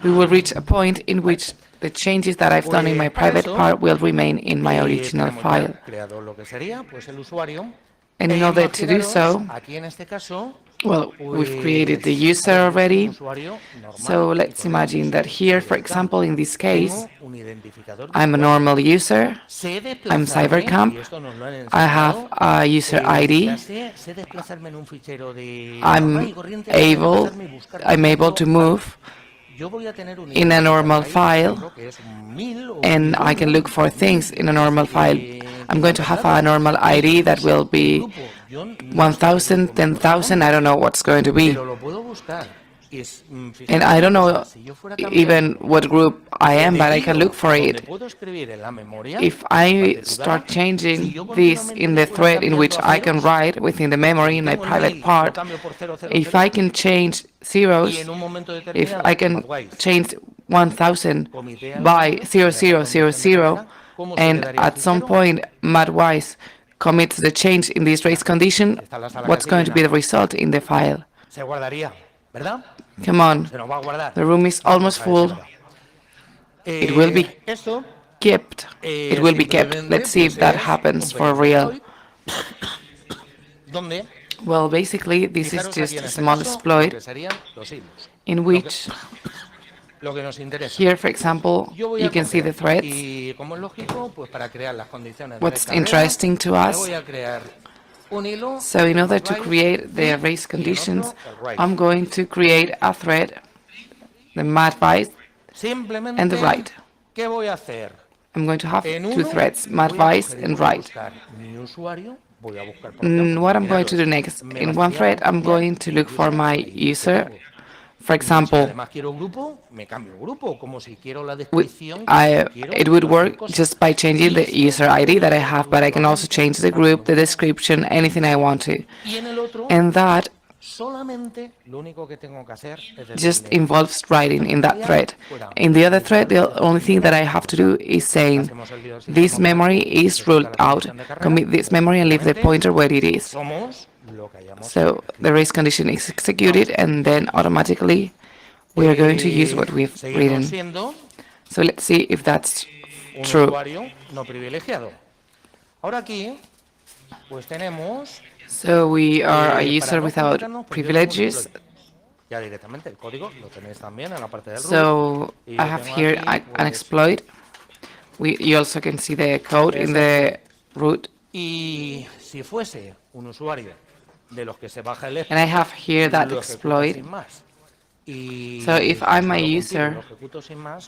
we will reach a point in which the changes that I've done in my private part will remain in my original file. And in order to do so, well, we've created the user already. So let's imagine that here, for example, in this case, I'm a normal user, I'm CyberCamp, I have a user ID, I'm able to move in a normal file, and I can look for things in a normal file. I'm going to have a normal ID that will be 1,000, 10,000, I don't know what's going to be. And I don't know even what group I am, but I can look for it. If I start changing this in the thread in which I can write within the memory in my private part, if I can change zeros, if I can change 1,000 by 0000, and at some point MadWise commits the change in this race condition, what's going to be the result in the file? Come on, the room is almost full. It will be kept. It will be kept. Let's see if that happens for real. Well, basically, this is just a small exploit in which, here, for example, you can see the threads. What's interesting to us, so in order to create the race conditions, I'm going to create a thread, the MadWise, and the write. I'm going to have two threads, MadWise and write. What I'm going to do next, in one thread, I'm going to look for my user. For example, it would work just by changing the user ID that I have, but I can also change the group, the description, anything I want to. And that just involves writing in that thread. In the other thread, the only thing that I have to do is saying, this memory is ruled out, commit this memory and leave the pointer where it is. So the race condition is executed, and then automatically we are going to use what we've written. So let's see if that's true. So we are a user without privileges. So I have here an exploit. You also can see the code in the root. And I have here that exploit. So if I'm a user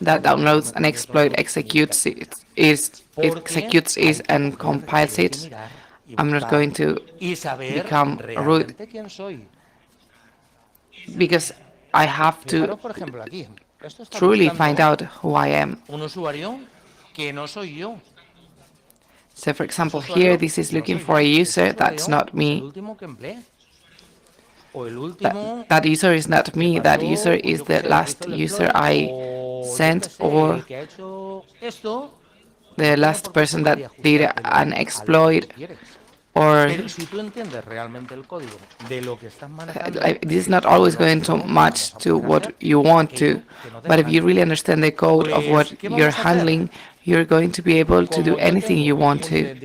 that downloads an exploit, executes it and compiles it, I'm not going to become root, because I have to truly find out who I am. So for example, here this is looking for a user that's not me. That user is not me. That user is the last user I sent, or the last person that did an exploit, or Pero si tú entiendes realmente el código de lo que estás manejando, this is not always going to match to what you want to, but if you really understand the code of what you're handling, you're going to be able to do anything you want to.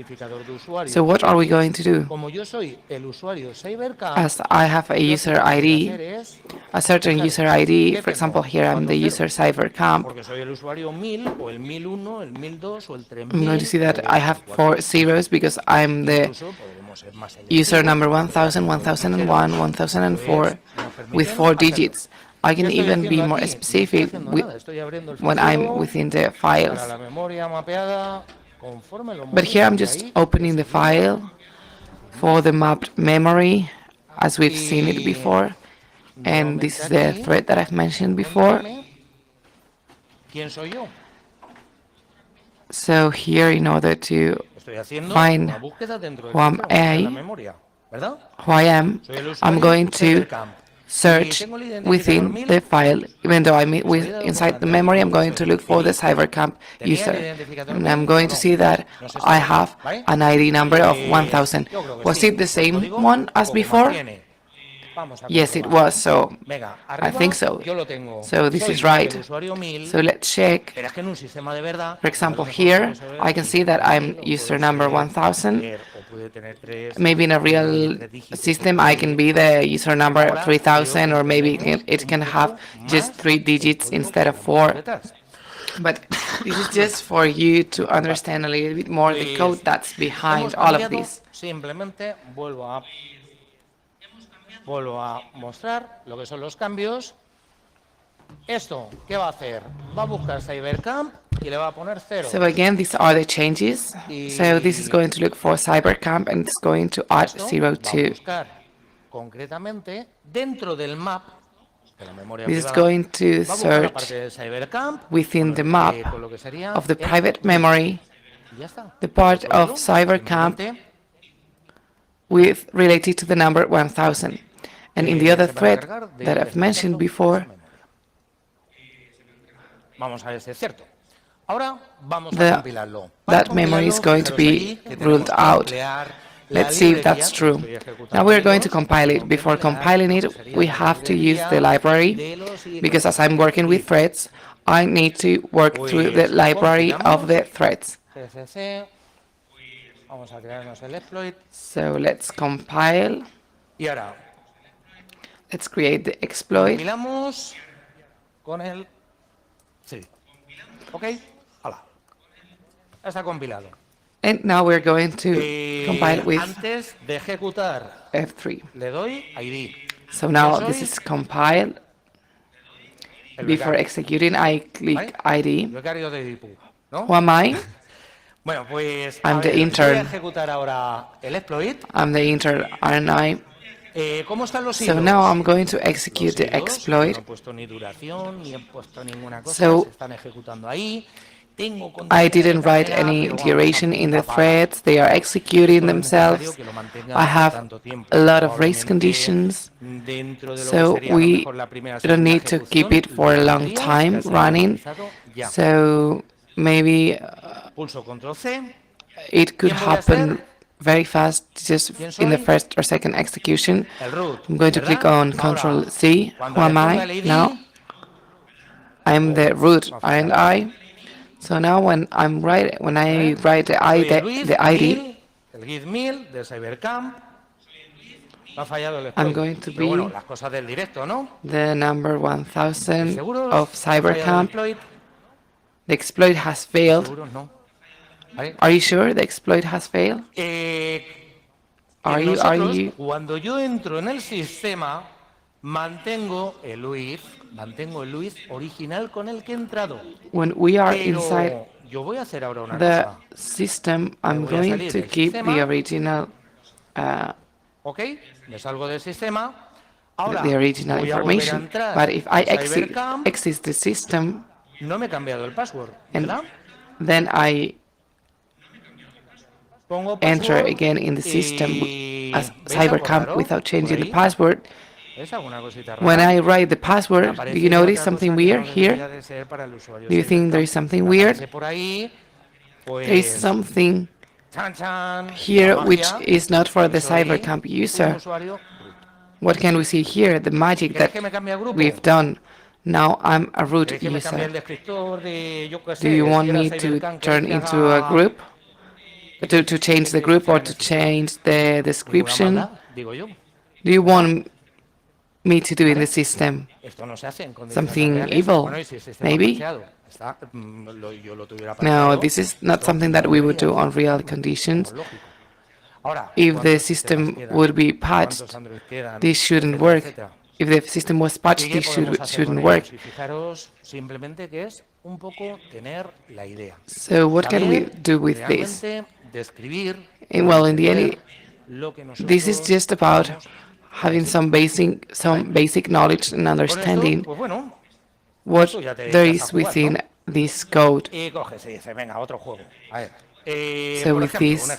So what are we going to do? como yo soy el usuario CyberCamp, As I have a user ID, a certain user ID, for example, here I'm the user CyberCamp, porque soy el usuario 1000 o el 1001, el 1002 o el 3000. I'm going to see that I have 4 zeros because I'm the Incluso podemos ser más user selectivos. number 1000, 1001, 1004 with 4 digits. I can even be more specific when I'm within the files. Para la memoria mapeada, conforme lo But here I'm movemos just ahí, opening the file for the mapped memory as we've seen it before. And this is the thread that I've mentioned before. ¿Quién soy yo? So here, in order to Estoy haciendo find una búsqueda dentro del who am sistema, de la I, memoria, ¿verdad? who I am, Soy el I'm usuario going to CyberCamp. search within the file. Even though I'm inside the memory, I'm going to look for the CyberCamp user. And I'm going to see that I have an ID number of 1000. Was it the same one as before? Yes, it was, so I think so. So this is right. So let's check. For example, here I can see that I'm user number 1000. Maybe in a real system I can be the user number 3000, or maybe it can have just 3 digits instead of 4. But this is just for you to understand a little bit more the code that's behind all of this. Simplemente vuelvo a mostrar lo que son los cambios. Esto, ¿qué va a hacer? Va a buscar CyberCamp y le va a poner 0. So again, these are the changes. So this is going to look for CyberCamp and it's going to add 0 Va a to. buscar concretamente dentro del map de la memoria This is privada. going to Va a buscar la parte search de CyberCamp within the map con lo que sería of the el- private memory, y ya está. the part Solo of CyberCamp simplemente with related to the number 1000. And in the other se va a thread encargar de that ir I've mentioned desplazando before, esa memoria. Vamos a ver si es cierto. Ahora vamos a compilarlo. Para that memory is compilarlo, going to fijaros be ahí que ruled tenemos que out. emplear Let's la see if librería that's que true. estoy ejecutando Now we're en going to Windows. compile it. Tengo que Before emplear compiling lo que it, sería we la have to use librería the library, de los because as I'm working with threads, I need to work through the library of the threads. CCC. Vamos a crearnos el exploit. So let's compile. Y ahora Let's create the exploit. compilamos con el... Sí. ¿Ok? Hala. Está compilado. And now we're going to compile with Antes de ejecutar, F3. le doy ID. So now this is compiled. El Before becario. executing, I click ¿Vale? ID. Becario de DIPU, ¿no? Who am I? Bueno, pues I'm a the ver, intern. voy a ejecutar ahora el exploit. I'm the intern, aren't I? ¿Cómo están los So hilos? now I'm going to Los execute the hilos, exploit. no he puesto ni duración, ni he puesto ninguna cosa, So se están ejecutando ahí. Tengo I contenedores de didn't write cadena, any pero vamos, duration in the apunta para- threads. They are executing No es necesario themselves. que lo mantengan I por have tanto tiempo. a lot of race Probablemente conditions. dentro de lo que So sería a lo we mejor la primera don't segunda need to keep ejecución, it for a lo long pondría, time ya se ha running. actualizado ya. So maybe Pulso control C. it could ¿Quién voy a happen ser? very fast just ¿Quién in the soy? first or second execution. El root. I'm going to click ¿verdad? on Control Ahora, C. cuando Who am le ponga I el ID, now? I'm the root, aren't I? So now when I write the soy el ID, Luis, el git 1000 de CyberCamp. Me ha fallado el I'm exploit. going to Pero bueno, be las cosas del directo, ¿no? the number 1000 ¿Seguros? of ¿Me ha fallado el CyberCamp. exploit? The exploit has failed. ¿Seguros? No. ¿Vale? Are you sure the exploit has failed? Are Are you? Cuando yo entro en el sistema, mantengo el UID original con el que he entrado. When we are Pero inside yo voy a hacer ahora una the cosa. system, I'm voy a going salir to del keep sistema. the original ¿Ok? Me salgo del sistema. Ahora the original voy a volver a information. entrar But if I en CyberCamp, exit the system, no me he cambiado el password, and ¿verdad? then I Pongo enter password again in the system y as ¿veis algo CyberCamp raro without changing por the ahí? password, ¿Ves alguna cosita rara? when I write the password, do Aparece you notice otra something cosa que weird no debería here? de ser para el usuario Do you think there is CyberCamp. something Me weird? aparece por ahí, There is pues, something here, which is not for the CyberCamp user. What can we see here? The magic that we've done. Now I'm a root user. Do you want me to turn into a group? To change the group or to change the description? Do you want me to do in the system something evil, maybe? No, this is not something that we would do on real conditions. If the system would be patched, this shouldn't work. If the system was patched, this shouldn't work. So what can we do with this? Well, in the end, this is just about having some basic knowledge and understanding what there is within this code. So with this,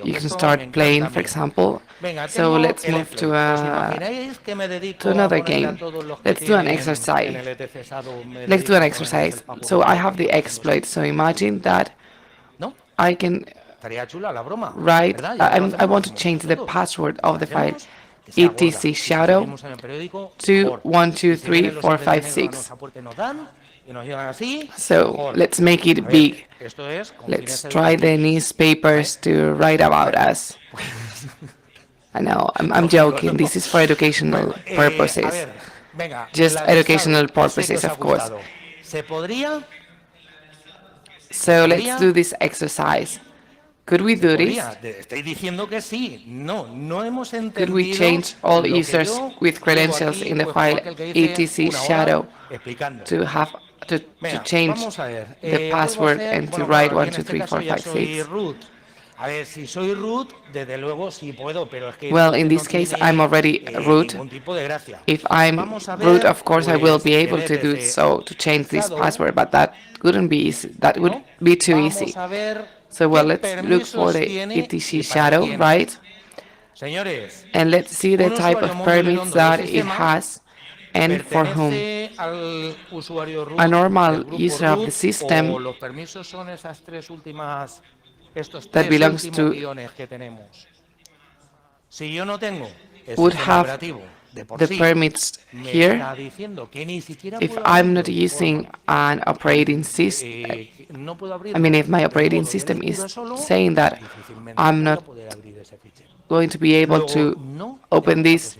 you can start playing, for example. So let's move to another game. Let's do an exercise. Let's do an exercise. So I have the exploit. So imagine that I can write, I want to change the password of the file, etc shadow to 123456. So let's make it big. Let's try the newspapers to write about us. I know, I'm joking. This is for educational purposes. Just educational purposes, of course. So let's do this exercise. Could we do this? Could we change all users with credentials in the file etc shadow to change the password and to write 123456? Well, in this case, I'm already root. If I'm root, of course, I will be able to do so, to change this password, but that wouldn't be easy. That would be too easy. So, well, let's look for the etc shadow, right? And let's see the type of permits that it has and for whom. A normal user of the system that belongs to would have the permits here. If I'm not using an operating system, I mean, if my operating system is saying that I'm not going to be able to open this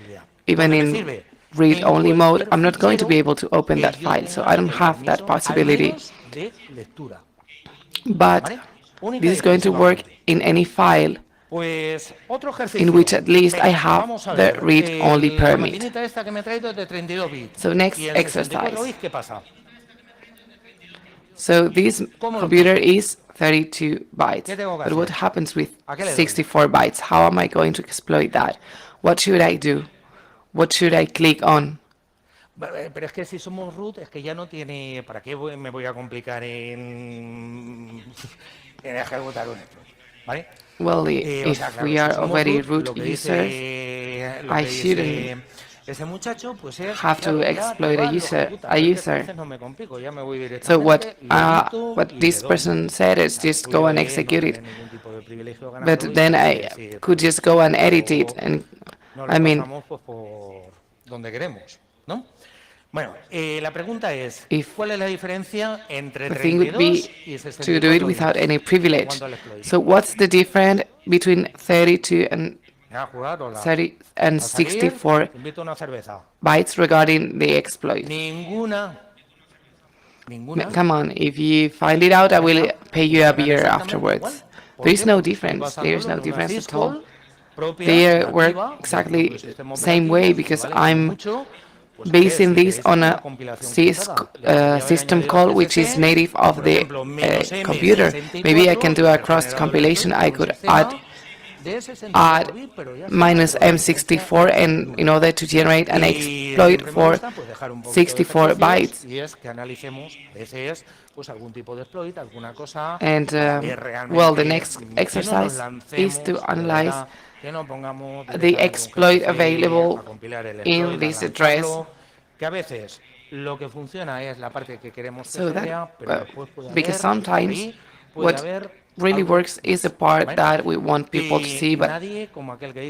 even in read-only mode, I'm not going to be able to open that file, so I don't have that possibility. But this is going to work in any file in which at least I have the read-only permit. So next exercise. So this computer is 32 bytes. But what happens with 64 bytes? How am I going to exploit that? What should I do? What should I click on? Pero es que si somos root, es que ya no tiene... ¿Para qué me voy a complicar en ejecutar un esto? ¿Vale? Well, if we are already root users, I shouldn't have to exploit a user. So what this person said is just go and execute it. But then I could just go and edit it, and I mean, the thing would be to do it without any privilege. So what's the difference between 32 and 64 bytes regarding the exploit? Come on, if you find it out, I will pay you a beer afterwards. There is no difference. There is no difference at all. They work exactly the same way because I'm basing this on a system call which is native of the computer. Maybe I can do a cross compilation. I could add minus M64 and in order to generate an exploit for 64 bytes. And well, the next exercise is to analyze the exploit available in this address. So that, because sometimes what really works is the part that we want people to see, but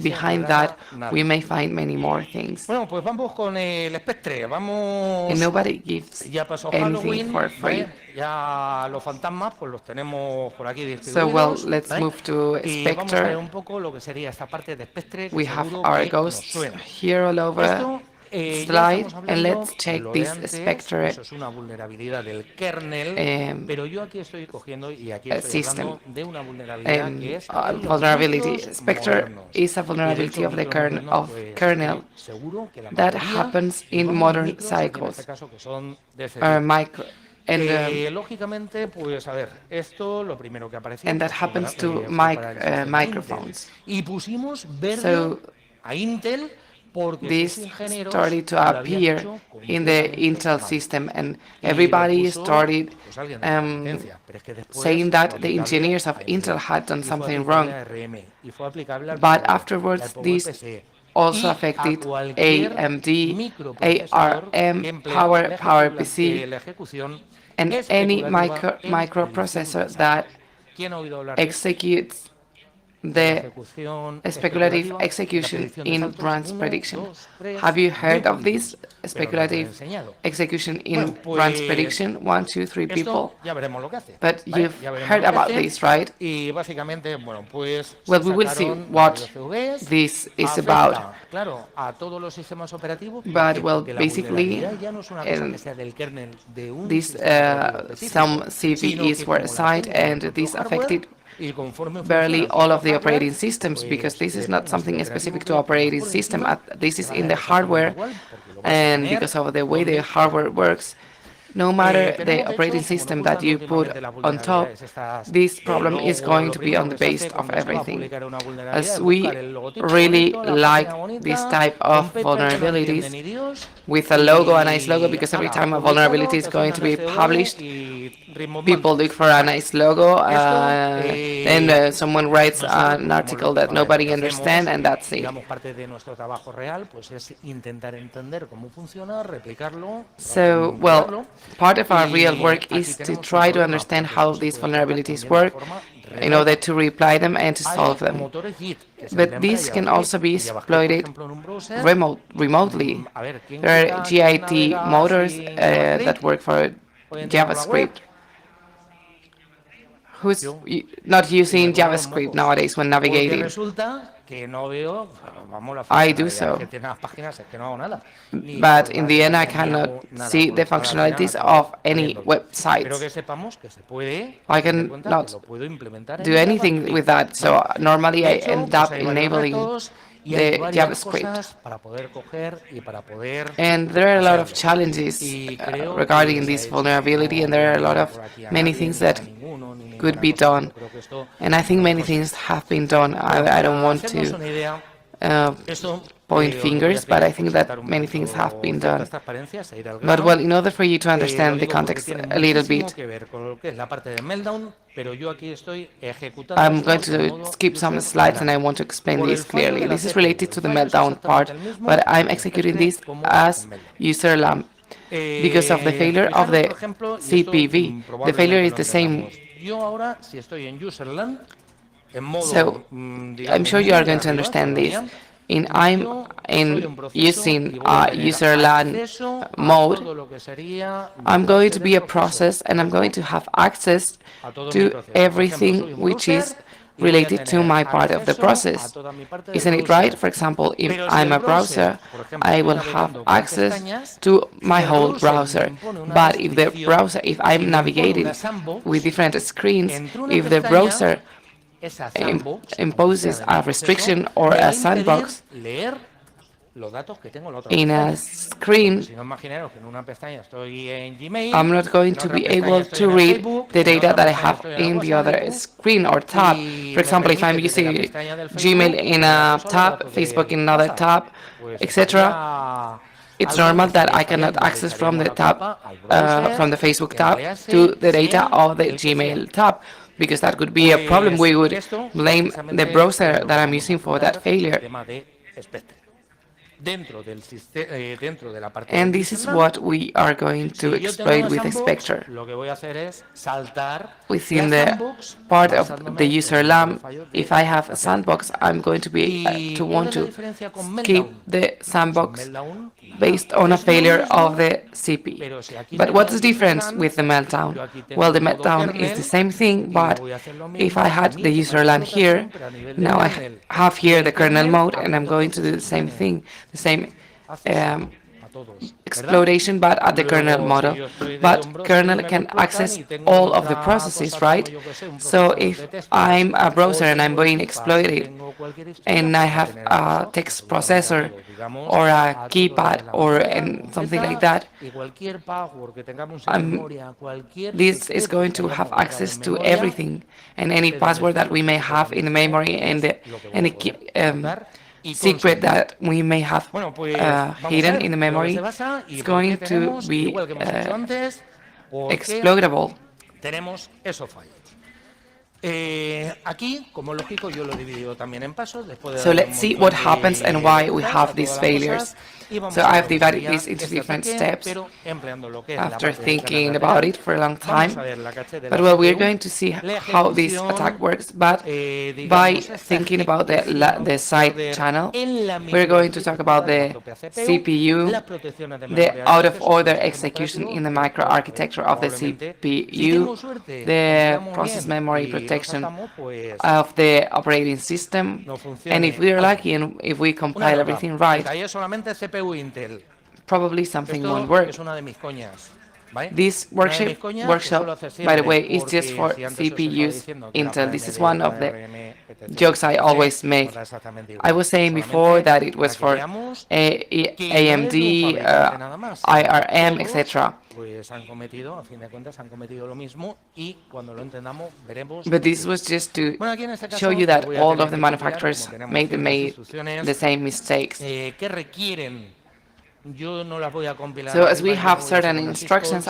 behind that we may find many more things. Bueno, pues vamos con el espectre, vamos... And nobody gives Ya pasó anything Halloween, for free. ya los fantasmas pues los tenemos por aquí So, well, distribuidos. let's move to Y vamos a ver Spectre. un poco lo que sería esta parte de espectre que We have seguro our que nos ghosts suena. here all over Esto, slide, ya estamos and hablando let's de check lo de this antes, Spectre eso es una vulnerabilidad del kernel, pero yo aquí estoy cogiendo y aquí estoy hablando de una vulnerabilidad que es en los vulnerability. núcleos Spectre modernos. is a Y de vulnerability hecho, of the núcleos modernos, pues, kernel seguro que la that mayoría happens in llevamos modern micros, aquí en cycles. este caso, que son de ese Or tipo. and Lógicamente, pues a ver, esto lo primero que apareció that pues, happens to fue para el sistema microphones. Intel. Y pusimos verde So a Intel porque this sus ingenieros started to lo habían appear hecho in the completamente Intel mal. system, and Y lo everybody puso, started pues, alguien de la competencia, pero es que después saying fue that the aplicable engineers of a AMD, Intel had done y fue something aplicable wrong. a ARM, y fue aplicable al But PowerPC, y afterwards, al this PowerPC, also y a affected cualquier AMD, microprocesador que ARM, empleaba PowerPC, la ejecución and any especulativa en microprocessor edición that ¿Quién ha oído hablar de executes la the ejecución speculative especulativa, la execution predicción de in saltos? branch 1, prediction. 2, 3, Have you heard of muy this poquito, pero nos lo han speculative enseñado. execution in Bueno, branch pues prediction? 1, 2, 3 people. esto ya veremos lo que hace. But ¿vale? you've Ya veremos heard lo que about hace. this, right? Y básicamente, bueno, pues Well, se we will see sacaron what varios CVs, this is afecta, about. claro, a todos los sistemas operativos. ¿Por But, qué? well, Porque la basically, vulnerabilidad ya no es una cosa que sea del kernel de un this sistema operativo específico, some sino CVEs que were como la assigned, tiene el and propio this hardware, affected y conforme barely funciona all of el the hardware, operating systems, because pues this is le not pones el something operativo specific que to le pongas operating por system. encima, This te is va a in dar the exactamente hardware, igual, porque lo vas a and tener because of the way donde the hardware works, no matter the tenemos, de operating hecho, como system nos that gustan you put últimamente las on top, vulnerabilidades estas, this problem is luego going lo to be primero on the que se base hace of cuando se va a everything. publicar una vulnerabilidad As es we buscar el logotipo really bonito, la like página bonita, this type con of paper que no entiende vulnerabilities ni Dios, with a logo, a y nice logo, because every ala, time a publicado, vulnerability is te going to asignan el be CVE published, y ritmos people mandos. look for a Vale. nice logo, Esto, and someone writes nosotros, an pues, article that a ver, lo nobody que understands, hacemos, and that's it. digamos, parte de nuestro trabajo real, pues es intentar entender cómo funciona, replicarlo, So, well, probarlo. part of our real Y work aquí is to tenemos un try to problema, understand porque how esto se these puede correr vulnerabilities también de work forma in order remota. to reply them and to Hay solve them. motores Git que se But emplean para these can JavaScript, also be y JavaScript, por exploited ejemplo, en un browser. remotely. A ver, ¿quién There are quita, quién GIT navega motors sin that JavaScript? work for Hoy entrar a la web, JavaScript. Who's yo, not y me using corren los JavaScript mocos. nowadays when Porque navigating? resulta que no veo, vamos, la I do funcionalidad so. que tienen las páginas, es que no hago nada. Ni But por in las the end, I páginas, ni cannot hago nada, see con the lo cual al final functionalities acabo of any poniéndolo. Pero websites. que sepamos que se puede, I tener en cuenta que cannot lo puedo implementar en do anything JavaScript. with that. So ¿vale? normally De I hecho, end pues up hay varios enabling retos y hay the varias JavaScript. cosas para poder coger y para poder And there are a lot of hacerlo. challenges Y creo regarding que se ha this hecho. vulnerability, No and there voy are a a lot engañar of por aquí a many nadie, things ni a that ninguno, ni could ninguna be cosa. done. Yo creo que esto And I think a lo many mejor sí. things have been done. Bueno, I don't para want hacernos to una idea, point esto os lo voy a fingers, but I explicar, think por intentar that un many things have poquito been ciertas done. transparencias e ir al But grano. well, in order for you to Lo understand the digo porque context tiene a little muchísimo bit, que ver con lo que es la parte de Meltdown, pero yo aquí estoy ejecutando I'm going esto en to modo skip some user slides and I land. want to explain Por this el fallo clearly. de la This is CPU, related el to the fallo es meltdown part, exactamente el mismo but I'm en executing Spectre this como as en Meltdown. user lamp because of the failure of Fijaros, the por ejemplo, y esto CPV. The failure probablemente is lo the same. entendamos. Yo ahora, si estoy en userland, en modo, So I'm digamos, sure you are muy going to arriba understand this. todavía, I'm yo soy in un proceso using y voy a tener user LAN acceso a mode. todo lo que sería mi I'm going clase to de be a proceso. process and I'm going to have access A todo mi to proceso. Por ejemplo, everything soy un which browser is y voy a related to tener my part of the acceso a process. toda mi parte del Isn't it browser. right? For example, if Pero si I'm el a browser, por ejemplo, I estoy will have navegando con access pestañas, to my si el whole me browser. impone una But if the restricción, browser, if si I'm me impone navigating una sandbox, with different screens, entre una if the pestaña, browser esa sandbox, aunque sea imposes de mi a proceso, restriction or me va a a impedir sandbox leer los datos que tengo en la otra in a pestaña. screen, Si no, imaginaros que en una pestaña estoy en Gmail, I'm not going en to otra be pestaña able estoy to en el read Facebook, the en data otra that I pestaña have estoy en el in the WhatsApp other y screen or tab. y For me example, if I'm permite desde la using pestaña del Gmail Facebook in tener a acceso a los tab, datos Facebook del in another WhatsApp, tab, pues etc., estaría it's algo normal that I estaría cannot fallando. Le access from echaríamos the la tab, culpa al browser from the Facebook que tab emplease, to the data sea of the el que sea. Gmail tab, because that could be a problem. We would Esto blame the precisamente browser es lo that que I'm vamos a using for tratar that en el failure. tema de Spectre. And this is what we are going to exploit with the Spectre. Within the part of the user LAM, if I have a sandbox, I'm going to be to want to skip the sandbox based on a failure of the CP. But what's the difference with the meltdown? Well, the meltdown is the same thing, but if I had the user LAN here, now I have here the kernel mode, and I'm going to do the same thing, the same exploitation, but at the kernel model. But kernel can access all of the processes, right? So if I'm a browser and I'm being exploited, and I have a text processor or a keypad or something like that, this is going to have access to everything, and any password that we may have in the memory and any secret that we may have hidden in the memory is going to be exploitable. So let's see what happens and why we have these failures. So I've divided this into different steps after thinking about it for a long time. But well, we're going to see how this attack works, but by thinking about the side channel, we're going to talk about the CPU, the out-of-order execution in the microarchitecture of the CPU, the process memory protection of the operating system, and if we are lucky and if we compile everything right, probably something won't work. This workshop, by the way, is just for CPUs Intel. This is one of the jokes I always make. I was saying before that it was for AMD, IRM, etc. But this was just to show you that all of the manufacturers made the same mistakes. So as we have certain instructions,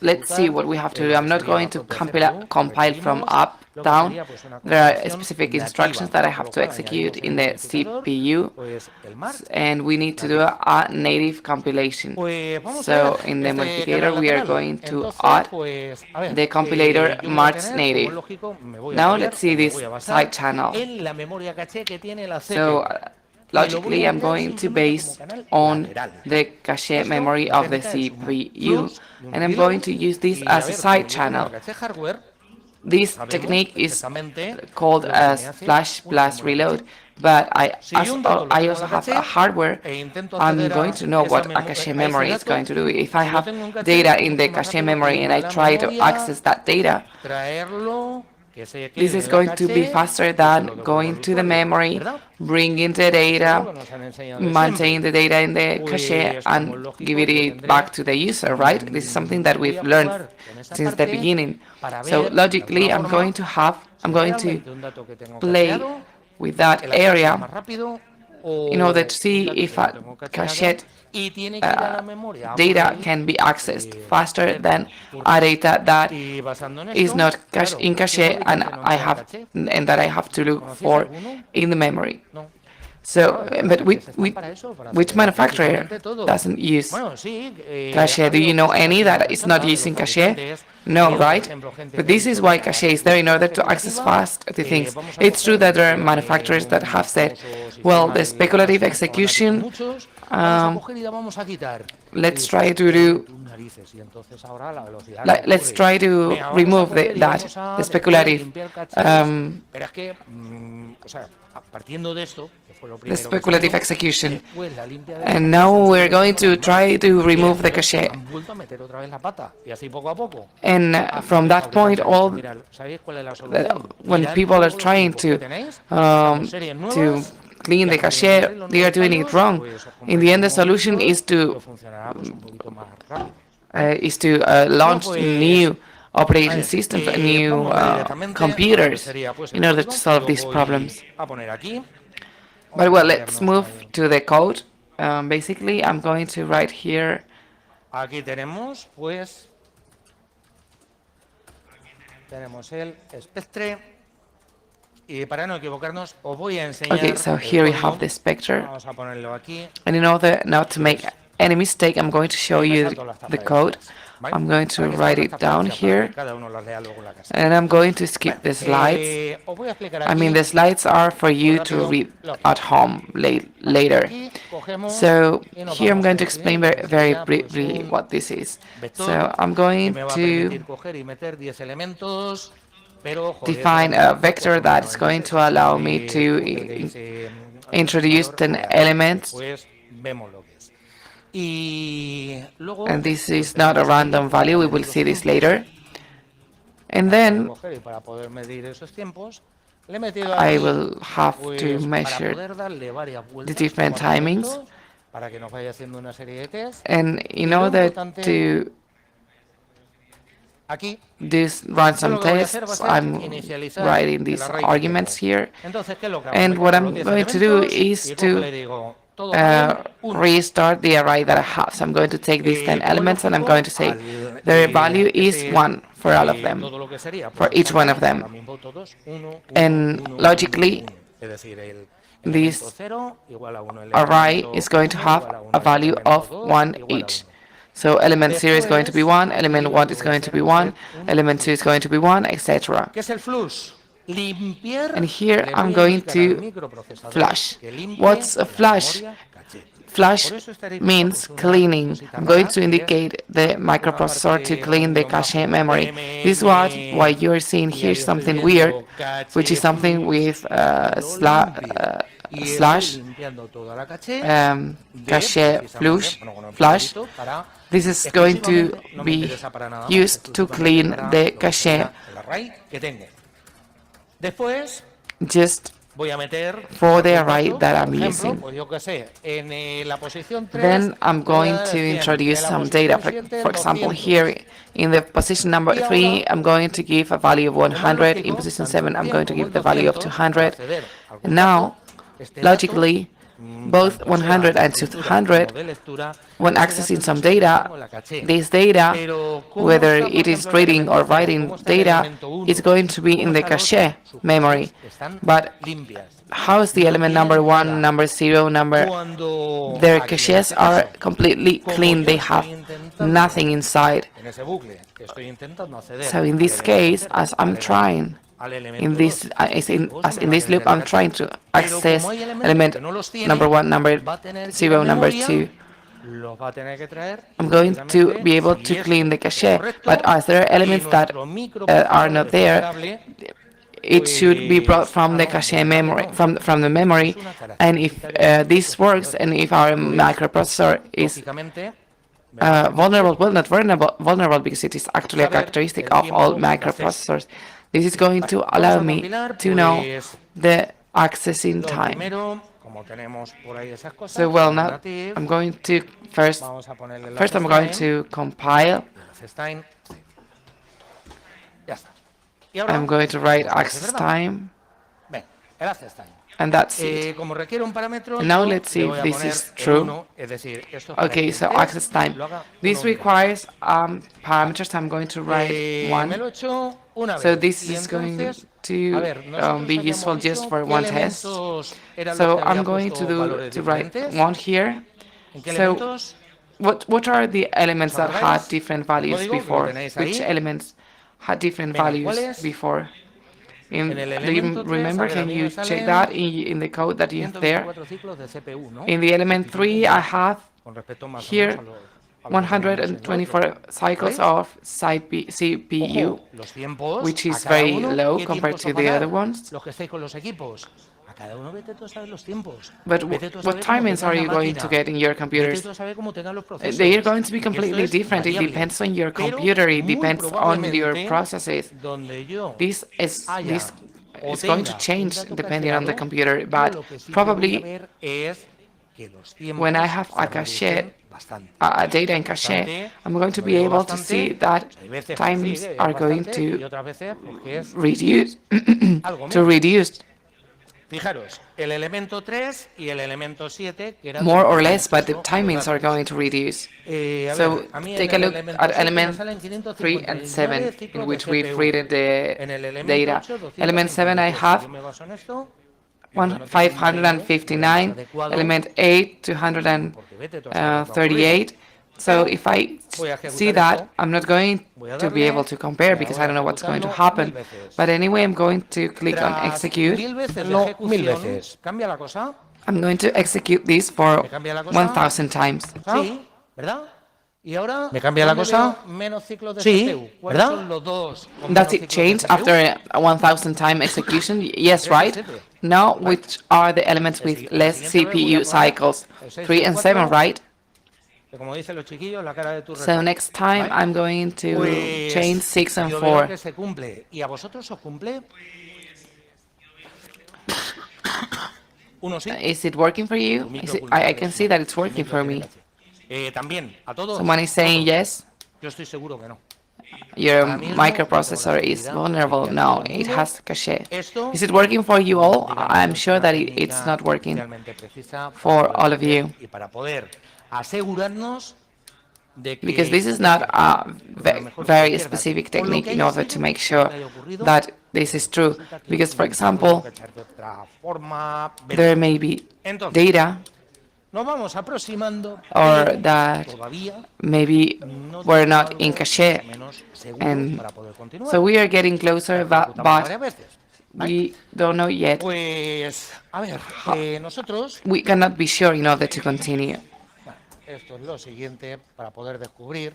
let's see what we have to do. I'm not going to compile from up, down. There are specific instructions that I have to execute in the CPU, and we need to do a native compilation. So in the modifier, we are going to add the compilator marks native. Now let's see this side channel. So logically, I'm going to base on the cache memory of the CPU, and I'm going to use this as a side channel. This technique is called as flash plus reload, but I also have a hardware. I'm going to know what a cache memory is going to do. If I have data in the cache memory and I try to access that data, this is going to be faster than going to the memory, bringing the data, maintaining the data in the cache, and giving it back to the user, right? This is something that we've learned since the beginning. So logically, I'm going to play with that area in order to see if a cache data can be accessed faster than a data that is not in cache and that I have to look for in the memory. So, but which manufacturer doesn't use cache? Do you know any that is not using cache? No, right? But this is why cache is there, in order to access fast the things. It's true that there are manufacturers that have said, well, the speculative execution, let's try to remove the speculative execution. And now we're going to try to remove the cache. And from that point, when people are trying to clean the cache, they are doing it wrong. In the end, the solution is to launch new operating systems, new computers, in order to solve these problems. But well, let's move to the code. Basically, I'm going to write here. Tenemos el Spectre. Y para no equivocarnos, os voy a enseñar Okay, so el here we código. have this picture. Vamos a ponerlo aquí. And in order not to make any mistake, I'm going to show Me you salto las the tablets, code. ¿vale? I'm going Para to que write sepan it las down tablets, para que here. cada uno las lea luego en la casa. And I'm going to skip the slides. Os voy a explicar I aquí. mean, the slides are for you to read at home later. Aquí cogemos So y nos here I'm vamos going to a explain decir very que sería, briefly un what this is. vector So I'm que going me va a to permitir coger y meter 10 elementos, pero joder, define eso a no vector that is going to allow me to introduce an element, pues vemos lo que es. Y luego, and this is not a random value, we will see this later. And then para poder medir esos tiempos, le he metido I aquí, will have pues, to para measure poder darle varias the vueltas, different cuatro timings. minutos, para que nos vaya haciendo una serie de tests. And in Y lo order importante, to aquí, run some lo que voy a hacer va a tests, ser I'm inicializar writing el these array que arguments tengo. here. Entonces, ¿qué es lo que hago? And Me what cojo I'm los 10 going to do elementos is y cojo y to le digo, todos valen uno. restart the array that I have. So I'm going to take these 10 elements and I'm going to say their value is 1 for all of them, todo lo que sería, for each one of them. ahora mismo todos, uno, And uno, logically, uno. Es decir, el this elemento 0 igual a 1, el array elemento is going to 1 have igual a 1, a el value elemento of 2 1 igual a each. 1. So element 0 is going to be 1, element 1 is Después, going to be 1, element 2 is going to be 1, etc. ¿Qué es el flush? Limpiar. And here Le I'm voy a going indicar al to microprocesador flush. que limpie What's a la flush? memoria caché. Flush Por eso estaréis viendo, means pues, una cleaning. cosita I'm going rara, to que es indicate the una microprocessor to parte, clean un the guión bajo, cache memory. M, This is why you're seeing y here ahí estoy something viendo weird, caché which is something flush, with lo limpio. Y estoy slash limpiando toda la caché de, cache precisamente, flush. bueno, con el Flush. puntito para This is going to exclusivamente, no me be interesa para nada más, used to exclusivamente clean para the lo que cache sería el array que tengo. Después just voy a meter for the algún array dato, that por I'm ejemplo, using. pues yo qué sé, en la posición 3, Then I'm le voy a going dar to el 100, introduce en la some posición data. 7, For example, 200. here in the position number Y 3, ahora, I'm going to give a value of como es 100. In lógico, position tanto 7, el I'm 100 going to como give el the value of 200, para 200. acceder a algún And now, dato, este logically, dato, both tanto sea 100 de and escritura 200, como de lectura, when ese accessing dato some es lo que data, tengo en la caché. this data, Pero ¿cómo whether está, por it is ejemplo, el reading elemento or 0? writing ¿Cómo está el data, elemento 1? is going to be in ¿Cómo the está el otro? cache Sus memory. caches están But limpias. how is the No element tienen number 1, nada. number 0, number... Cuando Their aquí, en caches este are caso, completely como clean. yo They estoy have intentando, nothing inside. en ese bucle, estoy intentando acceder So in al this elemento case, 0, as I'm al trying, al elemento in this 2, as in this loop, I'm trying to pero access como hay elementos element que no los tiene, number 1, number va a tener que ir a 0, number memoria, 2. los va a tener que traer I'm going to precisamente be able si to esto clean the es cache, correcto, but as there are y elements that nuestro microprocesador are not there, descifrable, it should be brought pues, from the no, cache descifrable memory, no. from the memory. Es una And if característica de this works, microprocesadores. and if our Pues, microprocessor is lógicamente, me va a vulnerable, well, not vulnerable because it is actually a saber characteristic el of tiempo all de acceso. microprocessors. This is going to Vamos allow a me compilar, to know pues, the accessing lo time. primero, como tenemos por ahí esas cosas, So well, como now native, I'm going to first vamos a ponerle el I'm going access to compile. time. Ya está. Y ahora, I'm going to write vamos a ver si es access verdad. time, Ven, el access time. and that's it. Como requiere un parámetro, And now yo let's see le voy if a this poner is el true. 1, es decir, esto es para Okay, que so el test access time. lo haga This una única requires parameters. I'm going to vez. write Me one. lo he hecho una vez. So this Y is going entonces, a to ver, nosotros be habíamos useful just dicho for qué one test. elementos eran los So que I'm había going puesto to valores write diferentes. one here. ¿En qué So elementos? what are the elements ¿Os that had acordáis? different El values código que lo before? tenéis Which ahí. elements had different Venga, values ¿cuáles? before? En el Do you elemento 3, a remember? ver, a Can mí you me check salen that in the code that you have there? 124 ciclos de CPU, ¿no? In the element 3, I have Con respecto más here o menos a lo que teníamos en el 124 otro. cycles ¿Veis? of CPU, Ojo, los tiempos, which a is cada very uno, low ¿qué compared tiempos to os va the a dar? other ones. Los que estáis con los equipos. A cada uno vete tú a saber los tiempos. But Vete tú a saber what cómo timings tenga are la you going to máquina. get in your Vete computers? tú a saber cómo tengan los procesos. They are going to be Porque esto completely es different. It variable. depends on your Pero computer. It muy depends on your probablemente, processes. donde yo This is haya o it's going to tenga change un dato depending on the cacheado, computer, yo but lo que sí que voy a probably ver es que los tiempos when I have se a cache, reducen bastante. data in cache, Bastante, I'm going to lo be digo able to bastante, see that hay veces que times sí, es are going bastante, y to otras veces porque es reduce algo to menos. reduce. Fijaros, el elemento 3 y el elemento 7, que eran more or less, but the timings are going to reduce. So take a look at element 3 and 7, in which we've read the data. Element 7 I have 559, element 8, 238. So if I see that, I'm not going to be able to compare because I don't know what's going to happen. But anyway, I'm going to click on execute. I'm going to execute this for 1,000 times. ¿Me cambia la cosa? Sí, ¿verdad? Does it change after a 1,000 time execution? Yes, right? Now, which are the elements with less CPU cycles? 3 and 7, right? So next time I'm going to change 6 and 4. Is it working for you? I can see that it's working for me. Someone is saying yes. Your microprocessor is vulnerable. No, it has cache. Is it working for you all? I'm sure that it's not working for all of you. Because this is not a very specific technique in order to make sure that this is true. Because, for example, there may be data or that maybe we're not in cache. And so we are getting closer, but we don't know yet. We cannot be sure in order to continue. Esto es lo siguiente para poder descubrir.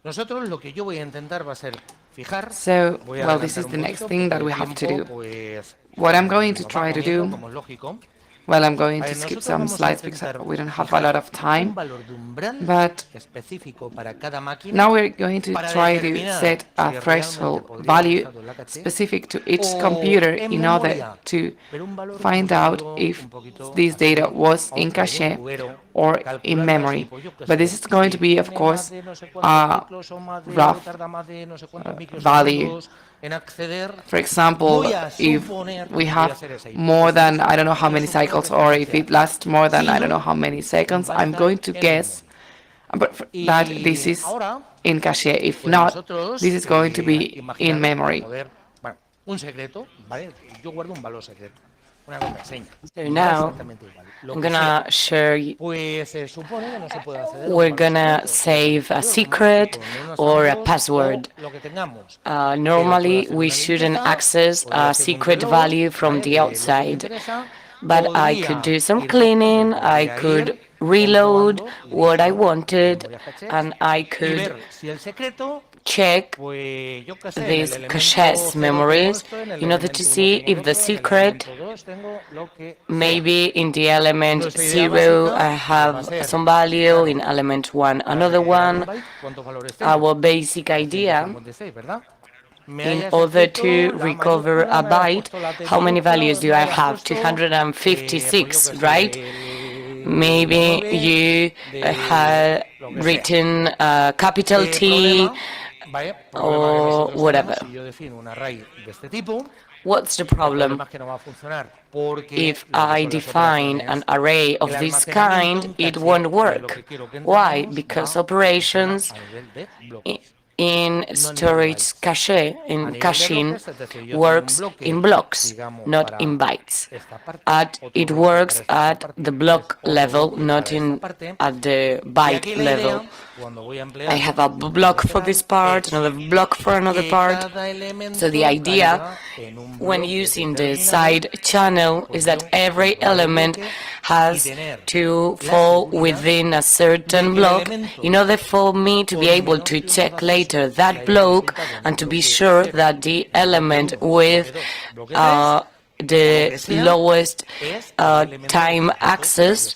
Nosotros lo que yo voy a intentar va a ser fijar. So, well, this is the next thing that we have to do. What I'm going to try to do, well, I'm going to skip some slides because we don't have a lot of time, but now we're going to try to set a threshold value specific to each computer in order to find out if this data was in cache or in memory. But this is going to be, of course, a rough value. For example, if we have more than I don't know how many cycles, or if it lasts more than I don't know how many seconds, I'm going to guess that this is in cache. If not, this is going to be in memory. So now, I'm gonna share, we're gonna save a secret or a password. Normally, we shouldn't access a secret value from the outside, but I could do some cleaning, I could reload what I wanted, and I could check these cache memories in order to see if the secret, maybe in the element 0 I have some value, in element 1 another one. Our basic idea, in order to recover a byte, how many values do I have? 256, right? Maybe you had written capital T or whatever. What's the problem? If I define an array of this kind, it won't work. Why? Because operations in storage cache, in caching, works in blocks, not in bytes. It works at the block level, not at the byte level. I have a block for this part, another block for another part. So the idea when using the side channel is that every element has to fall within a certain block in order for me to be able to check later that block and to be sure that the element with the lowest time access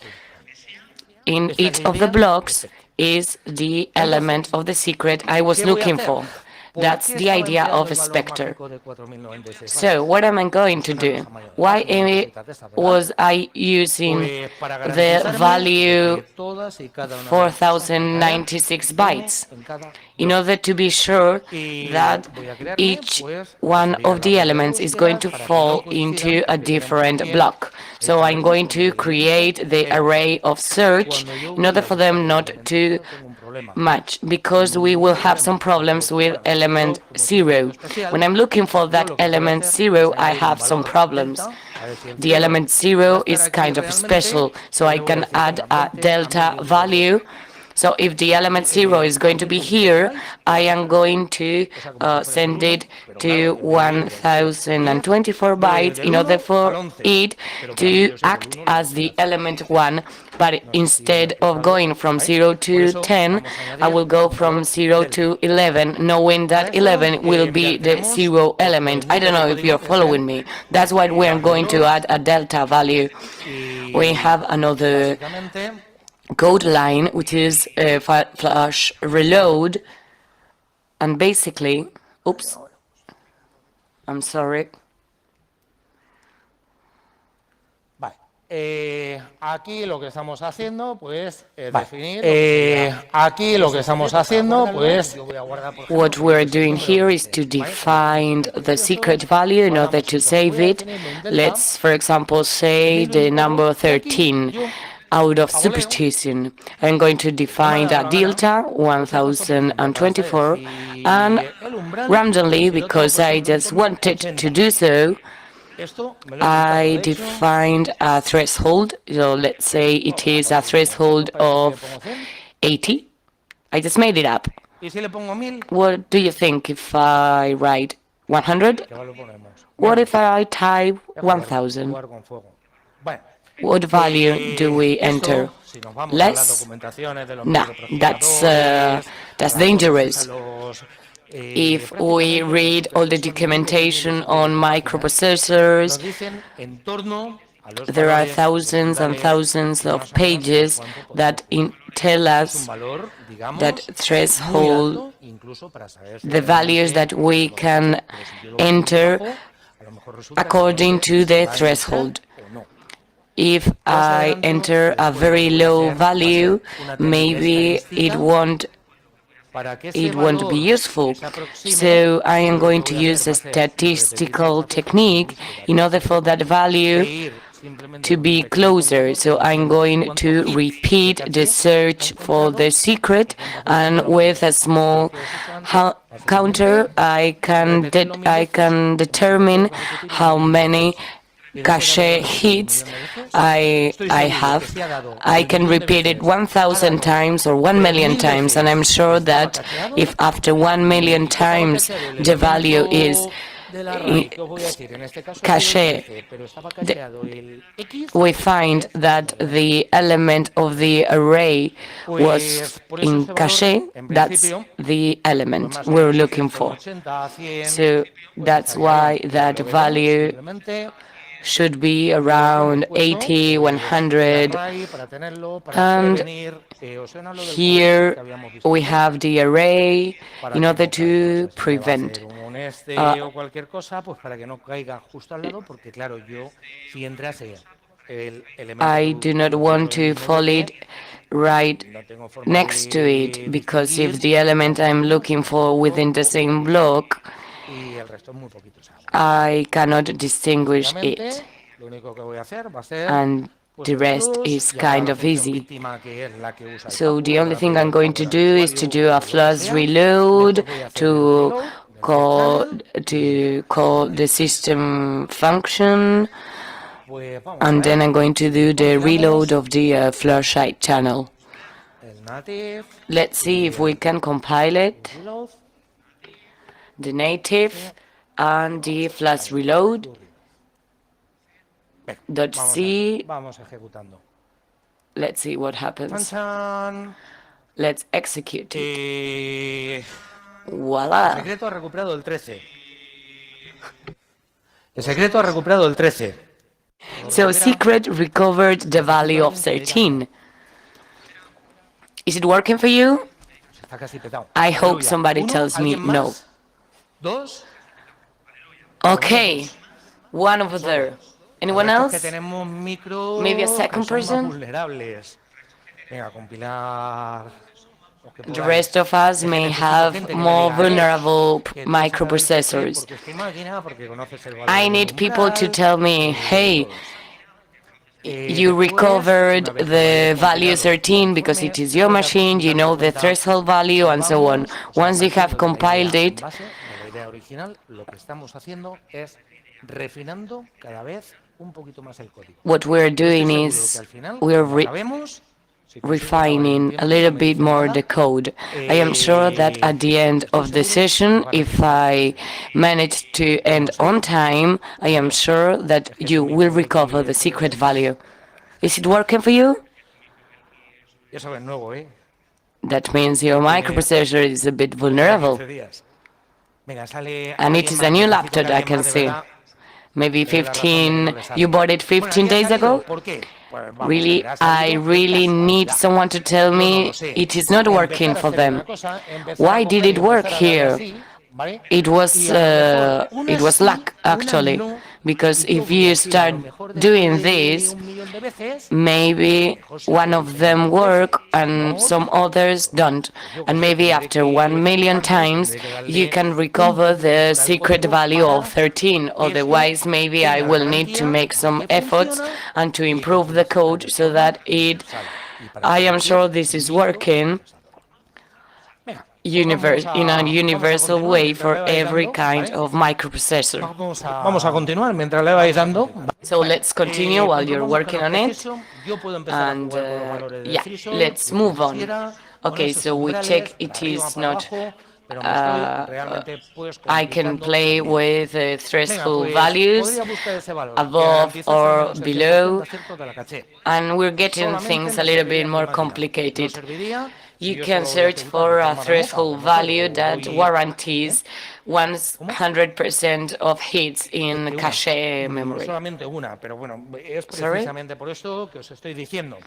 in each of the blocks is the element of the secret I was looking for. That's the idea of a Spectre. So what am I going to do? Why was I using the value 4096 bytes? In order to be sure that each one of the elements is going to fall into a different block. So I'm going to create the array of search in order for them not to match, because we will have some problems with element 0. When I'm looking for that element 0, I have some problems. The element 0 is kind of special, so I can add a delta value. So if the element 0 is going to be here, I am going to send it to 1024 bytes in order for it to act as the element 1. But instead of going from 0 to 10, I will go from 0 to 11, knowing that 11 will be the 0 element. I don't know if you're following me. That's why we are going to add a delta value. We have another code line, which is a flash reload, and basically, oops, I'm sorry. Aquí lo que estamos haciendo, pues, definir. Aquí lo que estamos haciendo, pues. What we're doing here is to define the secret value in order to save it. Let's, for example, say the number 13. Out of superstition, I'm going to define that delta 1024, and randomly, because I just wanted to do so, I defined a threshold. So let's say it is a threshold of 80. I just made it up. What do you think if I write 100? What if I type 1000? What value do we enter? Less? No, that's dangerous. If we read all the documentation on microprocessors, there are thousands and thousands of pages that tell us that threshold, the values that we can enter according to the threshold. If I enter a very low value, maybe it won't be useful. So I am going to use a statistical technique in order for that value to be closer. So I'm going to repeat the search for the secret, and with a small counter, I can determine how many cache hits I have. I can repeat it 1,000 times or 1,000,000 times, and I'm sure that if after 1,000,000 times the value is cache, we find that the element of the array was in cache. That's the element we're looking for. So that's why that value should be around 80, 100, and here we have the array in order to prevent I do not want to fall it right next to it, because if the element I'm looking for within the same block, I cannot distinguish it, and the rest is kind of easy. So the only thing I'm going to do is to do a flash reload to call the system function, and then I'm going to do the reload of the flash side channel. Let's see if we can compile it. The native and the flash reload. .c. Let's see what happens. Let's execute it. Voila. El secreto ha recuperado el 13. El secreto ha recuperado el 13. So secret recovered the value of 13. Is it working for you? I hope somebody tells me no. Dos. Okay, one over there. Anyone Estos que else? tenemos micros Maybe a que second son más person? vulnerables. Venga, compilar. Los que The podáis. rest of us Es que may necesito have gente que me more diga, vulnerable que tú sacas el PC microprocessors. porque es tu máquina, porque conoces el valor I del need people to umbral, tell me, hey, todo eso. you Después, recovered una vez que the hayáis value compilado 13 because it is your machine, you know the threshold value and so on. Once you have compiled it, base de la idea original, lo que estamos haciendo es refinando cada vez un poquito más el código. what we're Estoy doing seguro que is al final, we're cuando acabemos, si consigo acabar en un refining a tiempo, little no me bit dicen more nada, the code. I am sure that at the end estoy of the seguro que session, van a if empezar. I manage to end on time, I am sure that you will recover the secret value. Is it working for you? Ya sabes, nuevo, ¿eh? That means your microprocessor is a bit vulnerable. 15 días. Venga, sale And it alguien is más. a new Necesito laptop, que I alguien can más de see. verdad Maybe me dé la razón de que no 15, le sale. you bought it Bueno, 15 aquí ha days salido. ago? ¿Por qué? Pues vamos a Really, ver, ha I salido de really need casualidad. someone to tell Yo no me lo sé. it is not working Empezar a for hacer them. una cosa, empezar a Why did coger y it work empezar a darle here? así, ¿vale? It Y a lo mejor una was sí, luck, una actually, no, because y if todo y you así, a start lo mejor doing después de this, 1.000.000 de veces, a lo maybe mejor sí one que of funciona them 10 veces, work and no some otra. others don't. Pues yo qué And sé, maybe tendré after 1 million times, tendré que you darle can un recover poquito the mejor al secret código value of para 13. que esto Otherwise, maybe I tenga la will need to garantía make de some que efforts funciona and to y que improve the funciona code de so forma that it, universal y para I am cualquier sure this is working microprocesador. Venga, pues in a vamos a universal continuar way mientras for le vais every dando, kind ¿vale? of microprocessor. Vamos a continuar mientras le vais dando. So let's continue while you're Comprobamos que working los on it. precision, yo puedo empezar a And jugar con los valores de yeah, threshold, let's si move on. quisiera, con Okay, esos so we umbrales, check para it arriba, is para not abajo, pero me estoy realmente pues I can complicando la play vida. with Venga, threshold pues values podría buscar ese valor que above garantizase al or menos el 100% de below, acierto de la caché. and we're getting Solamente things a me little bit serviría en mi more máquina. No complicated. serviría si You yo can solo lo voy a search ejecutar de for a forma remota, threshold pues no sé, value o that voy... guarantees ¿Cómo? 100% of hits in Una, cache memory. solamente una, pero bueno, es Sorry? precisamente por esto que os estoy diciendo.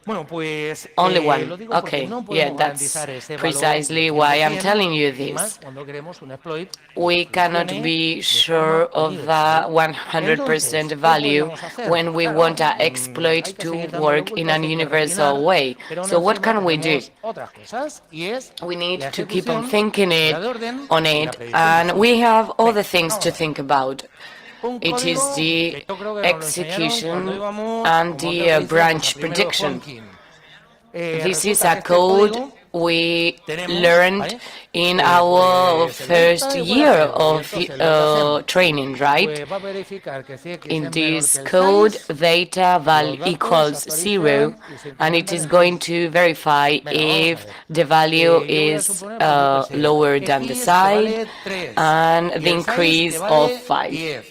Bueno, pues Only one. lo digo porque Okay, no yeah, podemos that's garantizar ese valor precisely del why I'm 100%, telling you y más this. cuando queremos un exploit We que cannot funcione be de sure forma of the universal. 100% Entonces, ¿qué value podríamos hacer? when we Claro, want our exploit hay que to seguir dándole work in vueltas, an hay que universal refinar, way. pero aún So what encima can we do? tenemos otras cosas y es We need la to keep on ejecución, thinking la de orden on y la it, predicción de and saldo. we have Venga, other things vamos to a ver. think about. Un It is código the que yo creo que nos lo enseñaron cuando execution íbamos, and como the aquel que dice, pues a branch primero de prediction. honking. This is Resulta a que este code código we tenemos, learned ¿vale? in our Pues el first delta igual a year 0, y of entonces lo que hacemos, training, right? pues va a verificar que si x In es menor this que el code, 6, data val los datos equals se 0, actualizan y se and it incrementan is en going 6. to verify Venga, vamos a if ver. the value Yo voy a is suponer, pues yo qué sé, lower than the x que side vale 3 and y the el 6 que increase of vale 5. 10.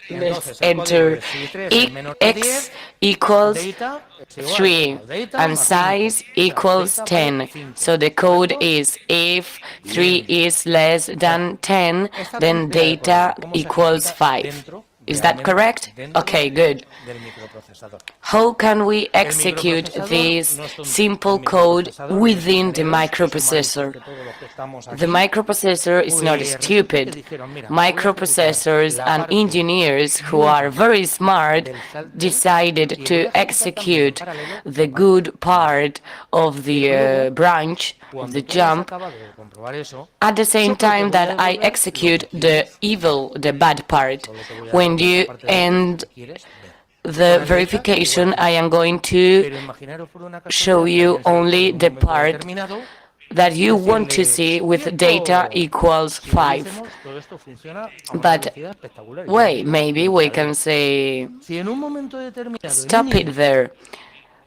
Let's Entonces el código enter es si 3 es menor que x 10, equals data es igual 3 al data and más 5. size O sea, equals data vale 10. 5. So the code ¿Correcto? is if 3 Bien. is less than 10, Esta then tontería de data código, cómo se equals ejecuta 5. dentro, Is that realmente, correct? dentro Okay, good. del microprocesador. How can we El execute microprocesador this no es tonto. simple El code microprocesador y los within the ingenieros, que son más listos microprocessor? que todos los que estamos The aquí, microprocessor is not pues resulta que stupid. dijeron, mira, voy a ejecutar Microprocessors la and parte engineers who buena are very smart del salto decided y voy to a ejecutar también en execute paralelo the la parte good buena. part of Pero the luego, branch, of cuando the tú hayas jump, acabado de comprobar eso, at the same solo te time voy a that I devolver lo execute que the quieres. evil, the bad part. Solo te voy a When devolver la you parte de datos end que quieres ver. the Con el data verification, igual que I am going to pero imaginaros por una show casualidad que you alguien se le ocurre only en un the momento part determinado that you want to decirle, see with data ¡quieto! equals Si le 5. diésemos, todo esto funciona a una But velocidad espectacular. Yo wait, digo, maybe we increíble. can say, Si en un momento determinado, en un stop it inicio, there.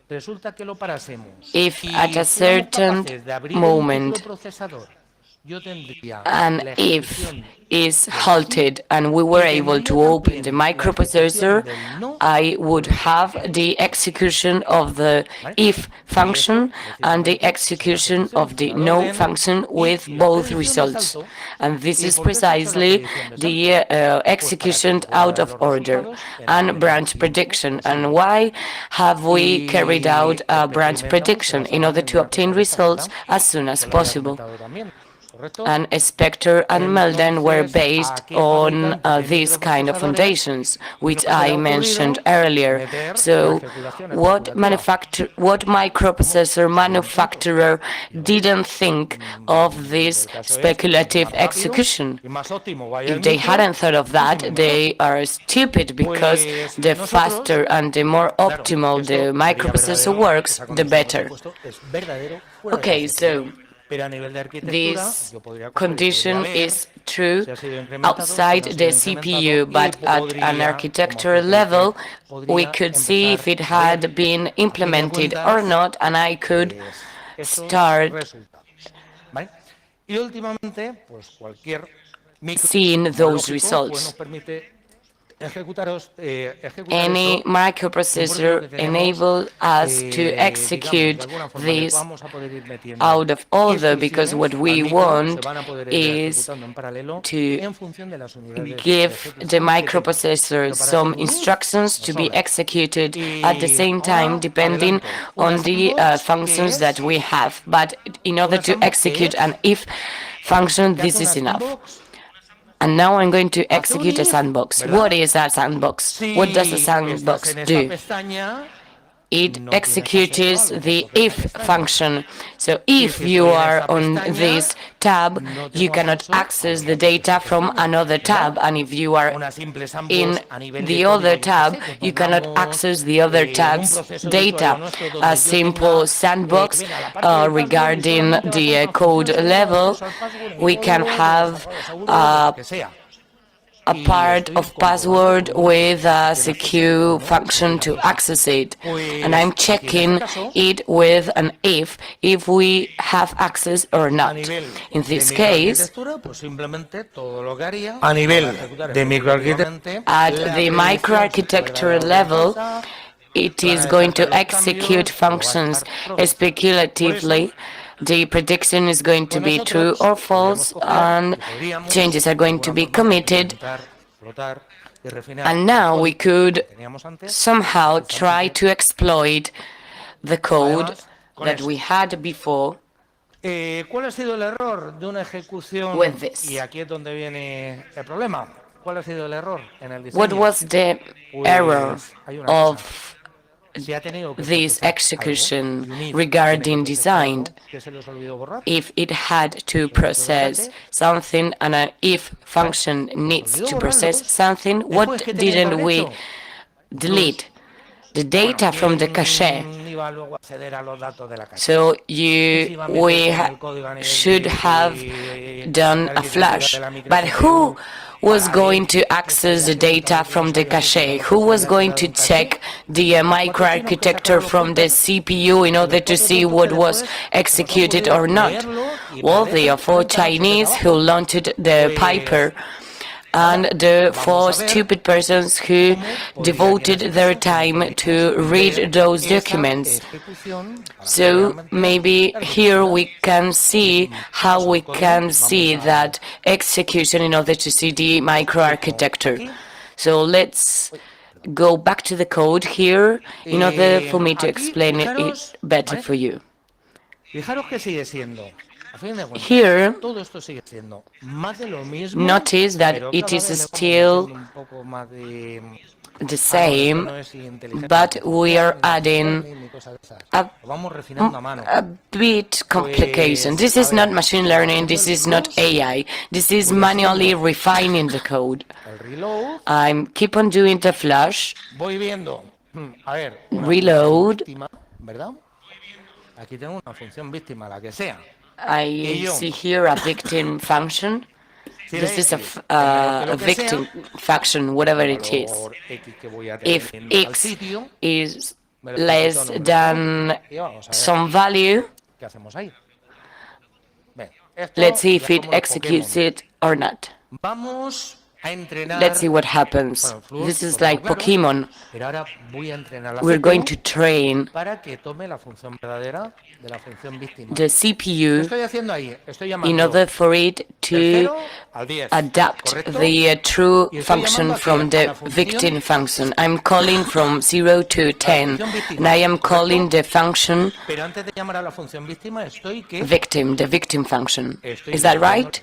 resulta que lo parásemos If y at a fuéramos certain capaces de abrir el moment microprocesador, yo tendría an la if ejecución is del sí halted and we were y able tendría to open también the la microprocessor, ejecución del no I would por el sí. have the execution of the ¿Vale? if Y function esto and the precisamente es la execution ejecución of the de la no orden function y with la both predicción de results. salto. And this ¿Y is por qué se ha hecho la precisely predicción de the salto? Pues para que execution pueda out dar of los order resultados en el and menor branch tiempo prediction. posible. And why have we carried out Y a branch experimentamos que prediction? In basándonos order en to una obtain cosa de estas, results ¿verdad? as soon as Que lo había possible. comentado también. And Spectre and Melden were based on these kind of foundations, which I mentioned earlier. So what microprocessor manufacturer didn't think of this speculative execution? If they hadn't thought of that, they are stupid, because the faster and the more optimal the microprocessor works, the better. Okay, so this condition is true outside the CPU, but at an architectural level, we could see if it had been implemented or not, and I could start seeing those results. Any microprocessor enables us to execute this out of order, because what we want is to give the microprocessor some instructions to be executed at the same time, depending on the functions that we have. But in order to execute an if function, this is enough. And now I'm going to execute a sandbox. What is a sandbox? What does a sandbox do? It executes the if function. So if you are on this tab, you cannot access the data from another tab. And if you are in the other tab, you cannot access the other tab's data. A simple sandbox regarding the code level, we can have a part of password with a secure function to access it. And I'm checking it with an if we have access or not. In this case, at the microarchitecture level, it is going to execute functions speculatively. The prediction is going to be true or false, and changes are going to be committed. And now we could somehow try to exploit the code that we had before with this. What was the error of this execution regarding design? If it had to process something and an if function needs to process something, what didn't we delete? The data from the cache. So we should have done a flush. But who was going to access the data from the cache? Who was going to check the microarchitecture from the CPU in order to see what was executed or not? Well, there are 4 Chinese who launched the Piper, and the 4 stupid persons who devoted their time to read those documents. So maybe here we can see how we can see that execution in order to see the microarchitecture. So let's go back to the code here in order for me to explain it better for you. Here, notice that it is still the same, but we are adding a bit complication. This is not machine learning, this is not AI, this is manually refining the code. I keep on doing the flush, reload. I see here a victim function. This is a victim function, whatever it is. If x is less than some value, let's see if it executes it or not. Let's see what happens. This is like Pokemon. We're going to train the CPU in order for it to adapt the true function from the victim function. I'm calling from 0 to 10, and I am calling the function victim, the victim function. Is that right?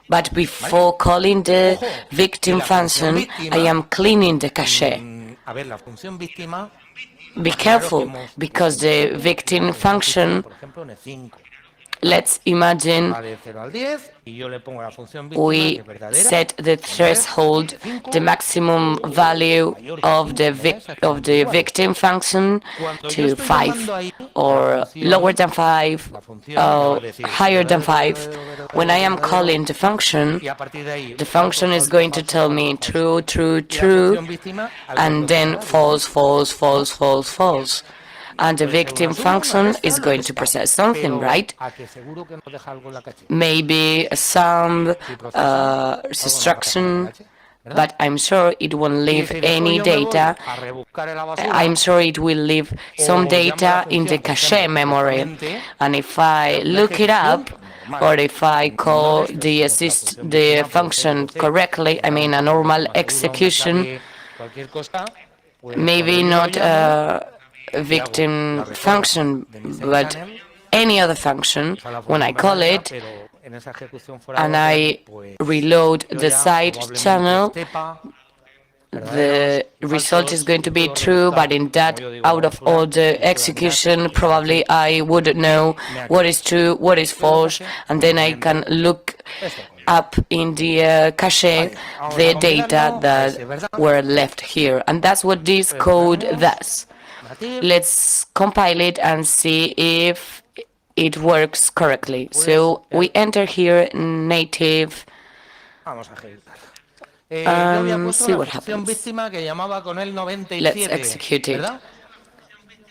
But before calling the victim function, I am cleaning the cache. Be careful, because the victim function, let's imagine we set the threshold, the maximum value of the victim function to 5, or lower than 5, or higher than 5. When I am calling the function is going to tell me true, true, true, and then false, false, false, false, false. And the victim function is going to process something, right? Maybe some instruction, but I'm sure it won't leave any data. I'm sure it will leave some data in the cache memory. And if I look it up, or if I call the function correctly, I mean a normal execution, maybe not victim function, but any other function, when I call it and I reload the side channel, the result is going to be true, but in that, out of all the execution, probably I wouldn't know what is true, what is false, and then I can look up in the cache the data that were left here. And that's what this code does. Let's compile it and see if it works correctly. So we enter here native and see what happens. Let's execute it.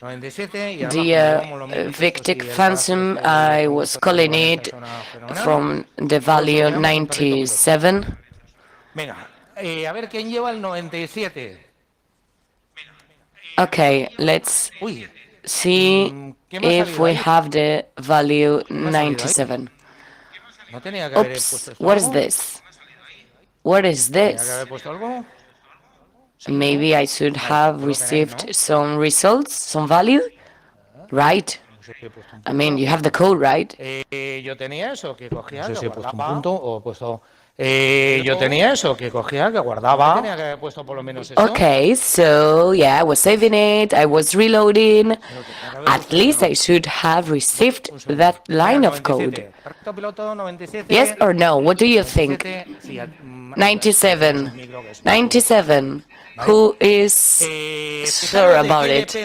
The victim function, I was calling it from the value 97. Okay, let's see if we have the value 97. Oops, what is this? What is this? Maybe I should have received some results, some value, right? I mean, you have the code, right? Okay, so yeah, I was saving it, I was reloading. At least I should have received that line of code. Yes or no? What do you think? 97. 97. Who is sure about it?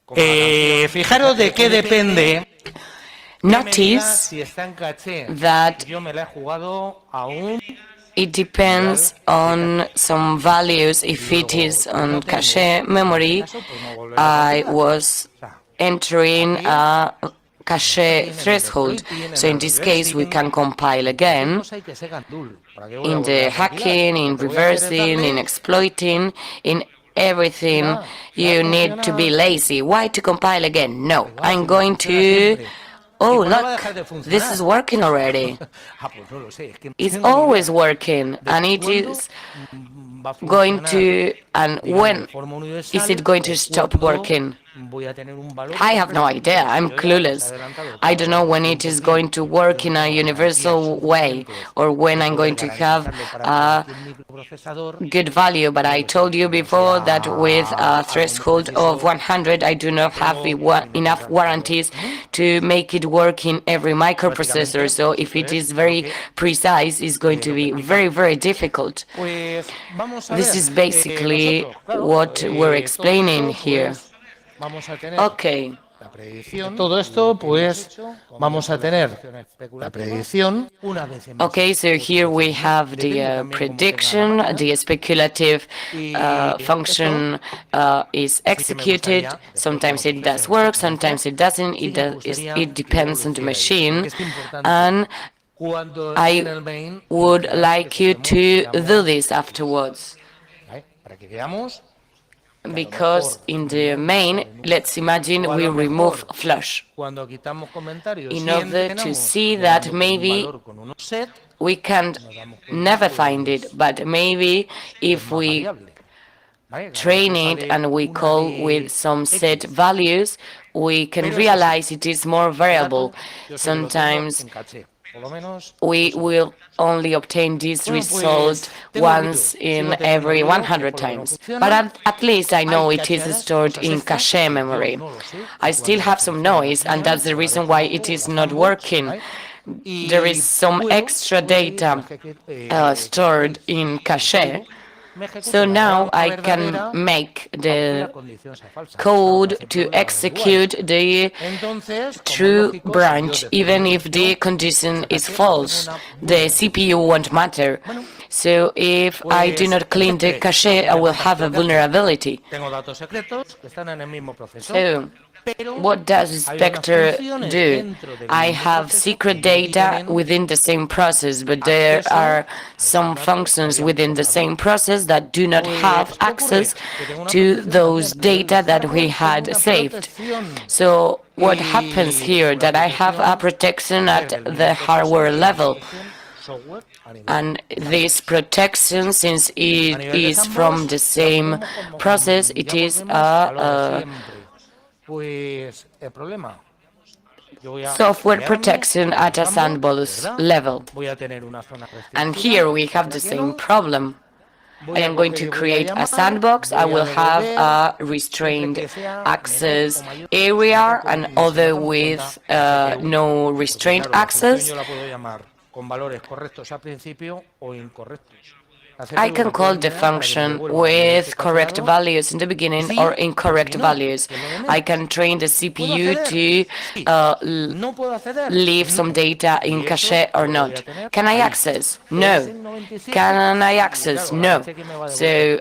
Fijaros de qué depende. Notice that it depends on some values. If it is on cache memory, I was entering a cache threshold. So in this case, we can compile again. In the hacking, in reversing, in exploiting, in everything, you need to be lazy. Why to compile again? No, I'm going to... Oh, look, this is working already. It's always working, and it is going to... And when is it going to stop working? I have no idea. I'm clueless. I don't know when it is going to work in a universal way, or when I'm going to have a good value. But I told you before that with a threshold of 100, I do not have enough warranties to make it work in every microprocessor. So if it is very precise, it's going to be very, very difficult. This is basically what we're explaining here. Okay. Todo esto, pues, vamos a tener la predicción. Okay, so here we have the prediction, the speculative function is executed. Sometimes it does work, sometimes it doesn't. It depends on the machine. And I would like you to do this afterwards. Para que veamos. Because in the main, let's imagine we remove flush. In order to see that maybe we can never find it, but maybe if we train it and we call with some set values, we can realize it is more variable. Sometimes we will only obtain this result once in every 100 times. But at least I know it is stored in cache memory. I still have some noise, and that's the reason why it is not working. There is some extra data stored in cache. So now I can make the code to execute the true branch, even if the condition is false. The CPU won't matter. So if I do not clean the cache, I will have a vulnerability. So what does Spectre do? I have secret data within the same process, but there are some functions within the same process that do not have access to those data that we had saved. So what happens here? That I have a protection at the hardware level. And this protection, since it is from the same process, it is a software protection at a sandbox level. And here we have the same problem. I am going to create a sandbox. I will have a restrained access area and other with no restrained access. I can call the function with correct values in the beginning or incorrect values. I can train the CPU to leave some data in cache or not. Can I access? No. Can I access? No. So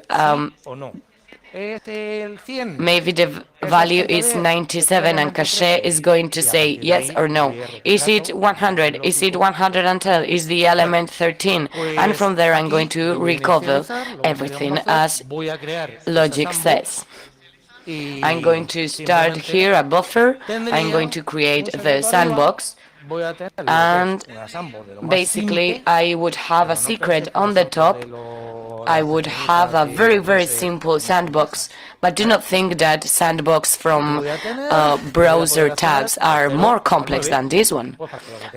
maybe the value is 97 and cache is going to say yes or no. Is it 100? Is it 110? Is the element 13? And from there I'm going to recover everything as logic says. I'm going to start here a buffer. I'm going to create the sandbox. And basically I would have a secret on the top. I would have a very, very simple sandbox, but do not think that sandbox from browser tabs are more complex than this one.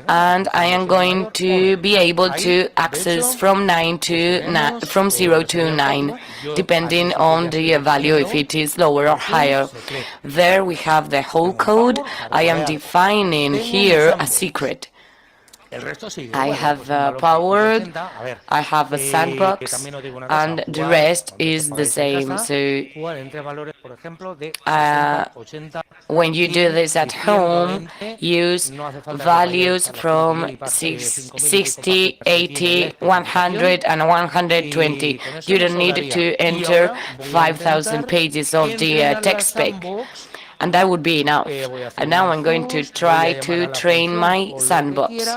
And I am going to be able to access from 0 to 9, depending on the value, if it is lower or higher. There we have the whole code. I am defining here a secret. I have powered, I have a sandbox, and the rest is the same. So when you do this at home, use values from 60, 80, 100, and 120. You don't need to enter 5,000 pages of the text spec. And that would be enough. And now I'm going to try to train my sandbox.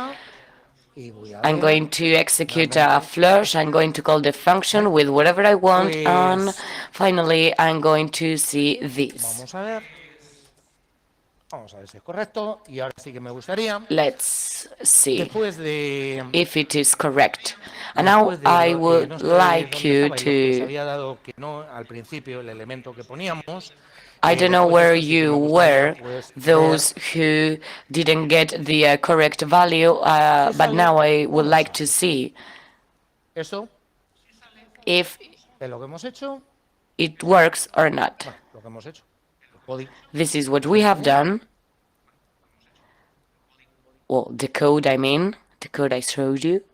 I'm going to execute a flush. I'm going to call the function with whatever I want. And finally, I'm going to see this. Let's see if it is correct. And now I would like you to... I don't know where you were, those who didn't get the correct value, but now I would like to see if it works or not. This is what we have done. Well, the code, I mean, the code I showed you.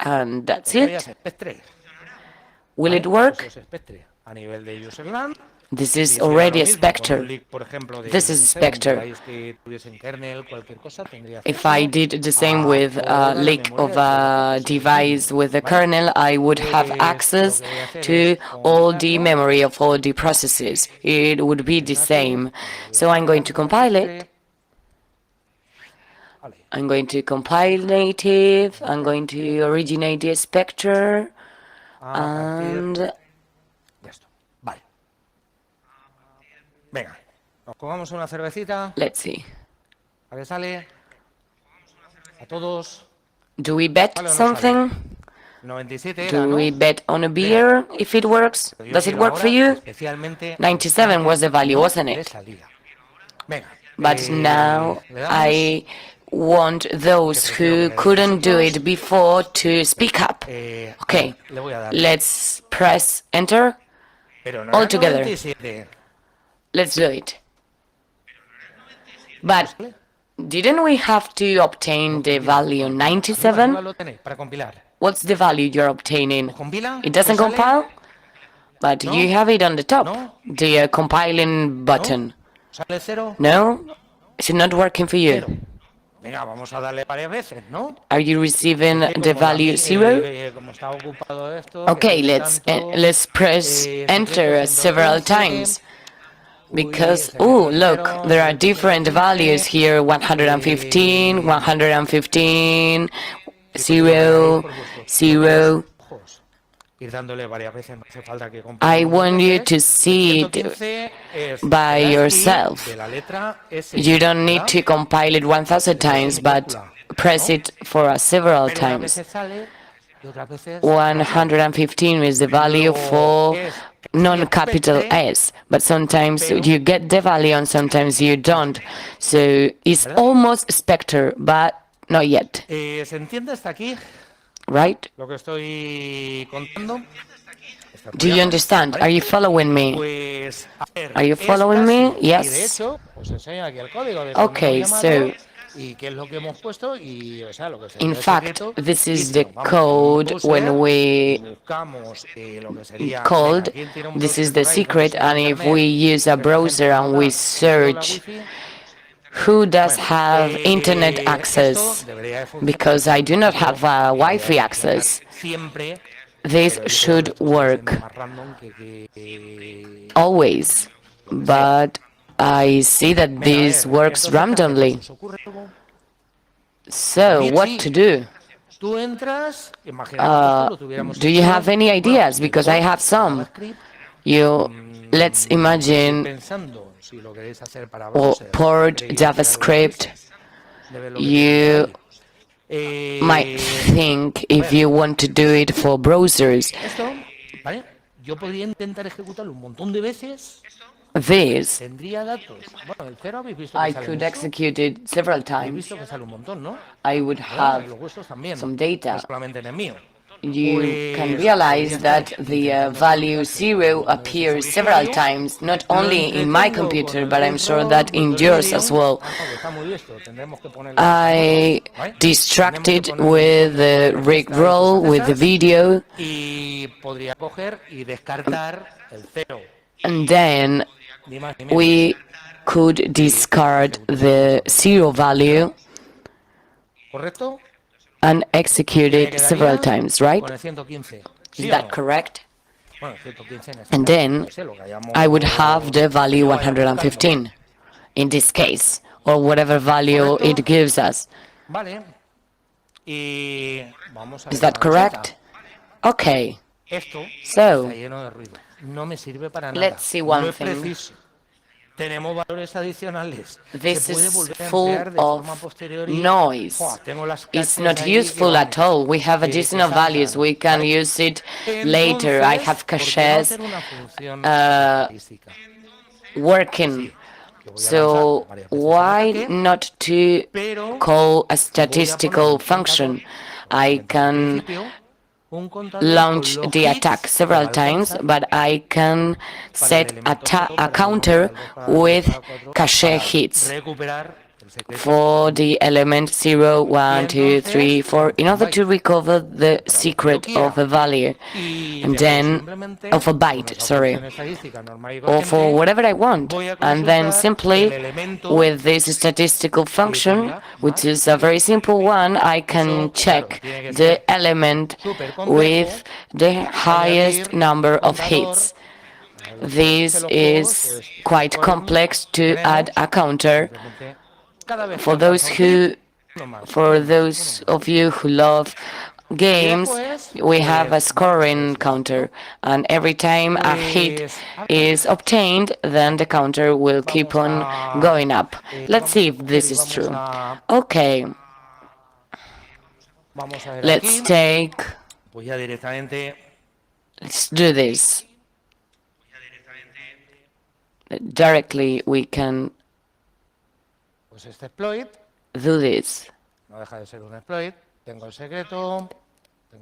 And that's it. Will it work? This is already a specter. This is a specter. If I did the same with a leak of a device with the kernel, I would have access to all the memory of all the processes. It would be the same. So I'm going to compile it. I'm going to compile native. I'm going to originate the specter. And venga, nos comamos una cervecita. Let's see. ¿A qué sale? A todos. Do we bet something? 97 era, Do ¿no? we bet on a beer if it works? Does it work for you? 97 was the value, wasn't it? Venga. But now I want those who couldn't do it before to speak up. Okay, let's press enter all together. Let's do it. But didn't we have to obtain the value 97? What's the value you're obtaining? It doesn't compile? But you have it on the top, the compiling button. No? Is it not working for you? Are you receiving the value 0? Okay, let's press enter several times. Because, oh, look, there are different values here, 115, 115, 0, 0. I want you to see it by yourself. You don't need to compile it 1,000 times, but press it for several times. 115 is the value for non-capital S, but sometimes you get the value and sometimes you don't. So it's almost spectre, but not yet. Right? Do you understand? Are you following me? Are you following me? Yes. Okay, so in fact, this is the code when we called. This is the secret, and if we use a browser and we search who does have internet access, because I do not have Wi-Fi access, this should work always, but I see that this works randomly. So, what to do? Do you have any ideas? Because I have some. Let's imagine port JavaScript. You might think if you want to do it for browsers. This, I could execute it several times. I would have some data. You can realize that the value 0 appears several times, not only in my computer, but I'm sure that in yours as well. I distracted with the rickroll, with the video, and then we could discard the 0 value and execute it several times, right? Is that correct? And then I would have the value 115 in this case, or whatever value it gives us. Is that correct? Okay. So, let's see one thing. This is full of noise. It's not useful at all. We have additional values. We can use it later. I have caches working. So why not to call a statistical function? I can launch the attack several times, but I can set a counter with cache hits for the element 0, 1, 2, 3, 4, in order to recover the secret of a value, and then of a byte, sorry, or for whatever I want. And then simply with this statistical function, which is a very simple one, I can check the element with the highest number of hits. This is quite complex to add a counter. For those of you who love games, we have a scoring counter, and every time a hit is obtained, then the counter will keep on going up. Let's see if this is true. Okay. Let's do this. Directly we can do this.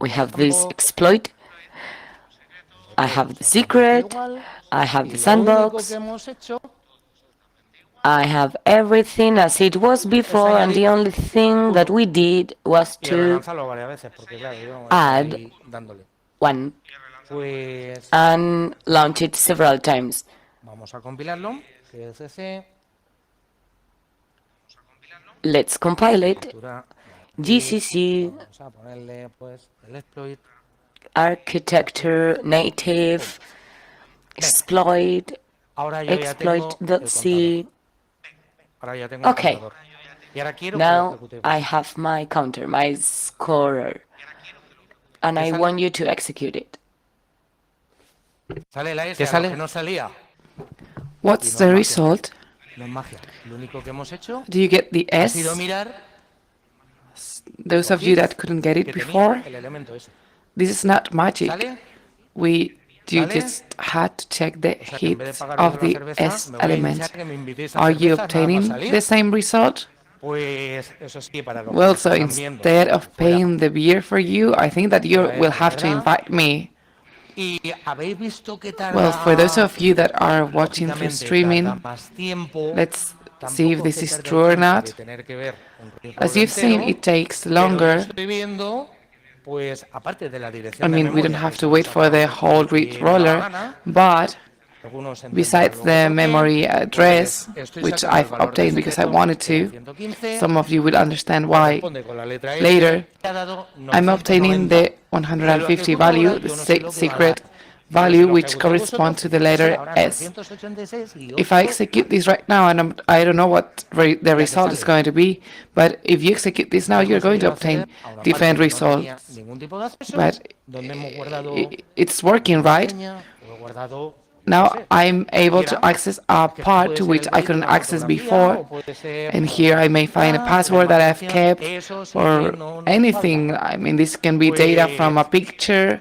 We have this exploit. I have the secret. I have the sandbox. I have everything as it was before, and the only thing that we did was to add one and launch it several times. Let's compile it. GCC, architecture, native, exploit.c. Okay, now I have my counter, my scorer, and I want you to execute it. What's the result? Do you get the S? Those of you that couldn't get it before, this is not magic. You just had to check the hits of the S element. Are you obtaining the same result? Well, so instead of paying the beer for you, I think that you will have to invite me. Well, for those of you that are watching through streaming, let's see if this is true or not. As you've seen, it takes longer. I mean, we don't have to wait for the whole read roller, but besides the memory address, which I've obtained because I wanted to, some of you will understand why later, I'm obtaining the 150 value, the secret value, which corresponds to the letter S. If I execute this right now, and I don't know what the result is going to be, but if you execute this now, you're going to obtain different results. But it's working, right? Now I'm able to access a part to which I couldn't access before, and here I may find a password that I've kept or anything. I mean, this can be data from a picture.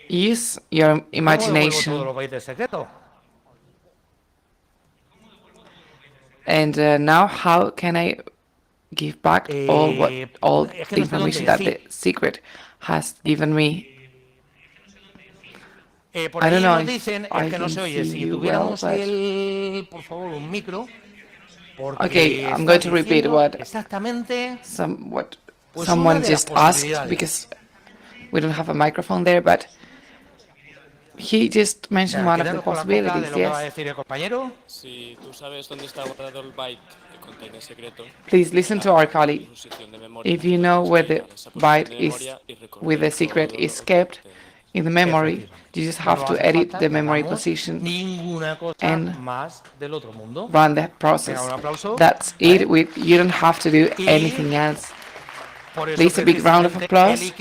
Use your imagination. And now how can I give back all the information that the secret has given me? I don't know if I can see you well, but... Okay, I'm going to repeat what someone just asked, because we don't have a microphone there, but he just mentioned one of the possibilities, yes. Please listen to our colleague. If you know where the byte is, where the secret is kept in the memory, you just have to edit the memory position and run that process. That's it. You don't have to do anything else. Please, a big round of applause.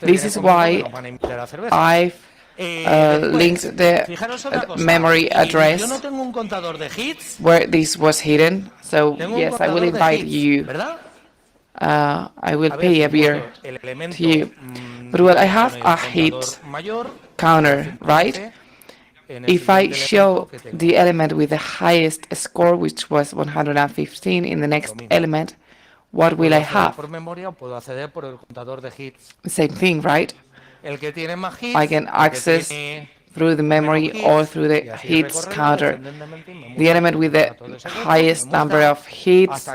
This is why I've linked the memory address where this was hidden. So yes, I will invite you. I will pay a beer to you. But well, I have a hit counter, right? If I show the element with the highest score, which was 115 in the next element, what will I have? Same thing, right? I can access through the memory or through the hits counter. The element with the highest number of hits,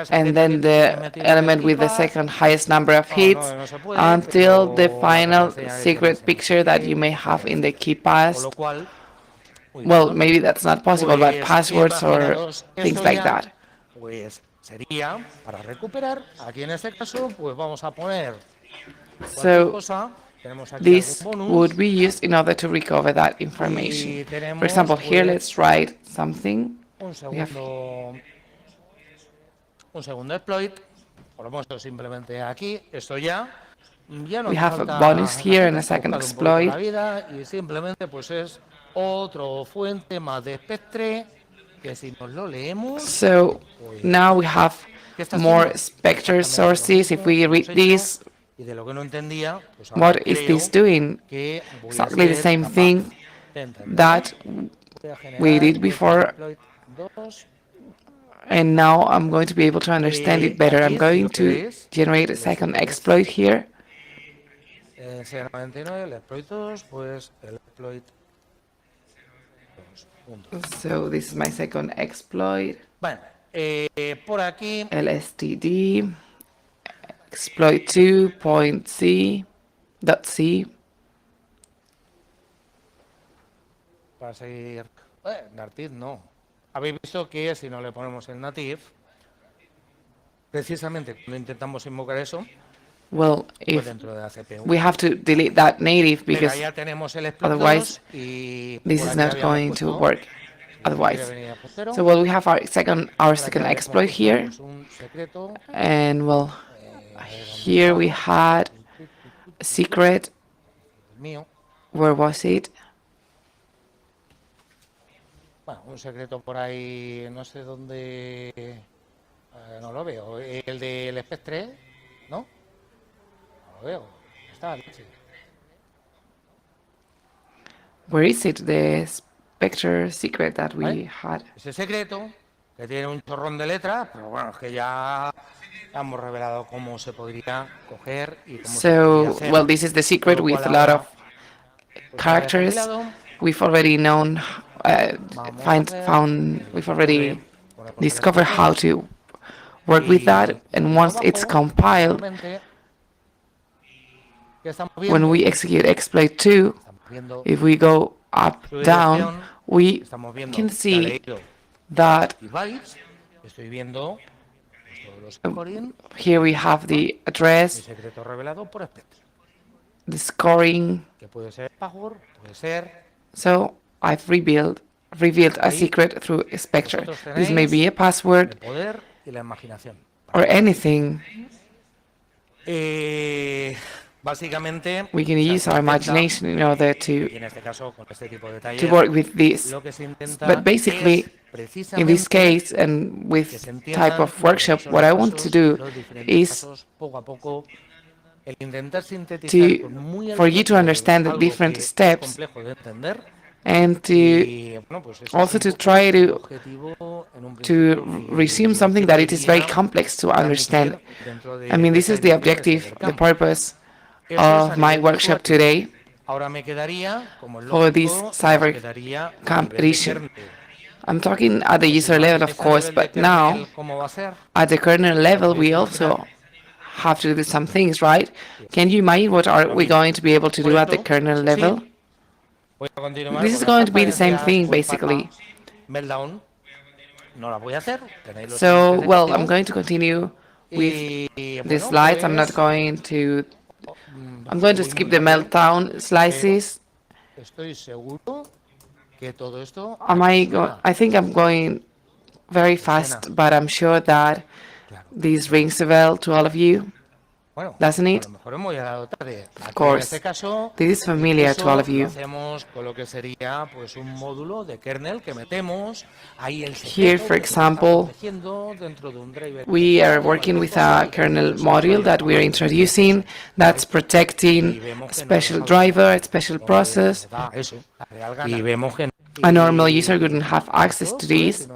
and then the element with the second highest number of hits, until the final secret picture that you may have in the key past. Well, maybe that's not possible, but passwords or things like that. So this would be used in order to recover that information. For example, here let's write something. We have a bonus here and a second exploit. So now we have more Spectre sources. If we read this, what is this doing? Exactly the same thing that we did before, and now I'm going to be able to understand it better. I'm going to generate a second exploit here. So this is my second exploit. LSTD exploit 2.c.c. Para seguir, native no. Habéis visto que si no le ponemos el native, precisamente cuando intentamos invocar eso, well, if we have to delete that native because otherwise this is not going to work. Otherwise, so well, we have our second exploit here, and well, here we had a secret. Where was it? Un secreto por ahí, no sé dónde, no lo veo. El del Spectre, ¿no? No lo veo. Está. Where is it? The Spectre secret that we had. Ese secreto que tiene un chorrón de letras, pero bueno, es que ya hemos revelado cómo se podría coger y cómo se podría hacer. Well, this is the secret with a lot of characters. We've already known. We've already discovered how to work with that, and once it's compiled, when we execute exploit 2, if we go up, down, we can see that here we have the address, the scoring. So I've revealed a secret through Spectre. This may be a password or anything. We can use our imagination in order to work with this. But basically, in this case, and with type of workshop, what I want to do is for you to understand the different steps, and to also to try to resume something that it is very complex to understand. I mean, this is the objective, the purpose of my workshop today for this CyberCamp edition. I'm talking at the user level, of course, but now at the kernel level, we also have to do some things, right? Can you imagine what are we going to be able to do at the kernel level? This is going to be the same thing, basically. So, well, I'm going to continue with the slides. I'm going to skip the meltdown slices. I think I'm going very fast, but I'm sure that this rings a bell to all of you. Doesn't it? Of course, this is familiar to all of you. Here, for example, we are working with a kernel module that we are introducing that's protecting a special driver, a special process. A normal user wouldn't have access to this.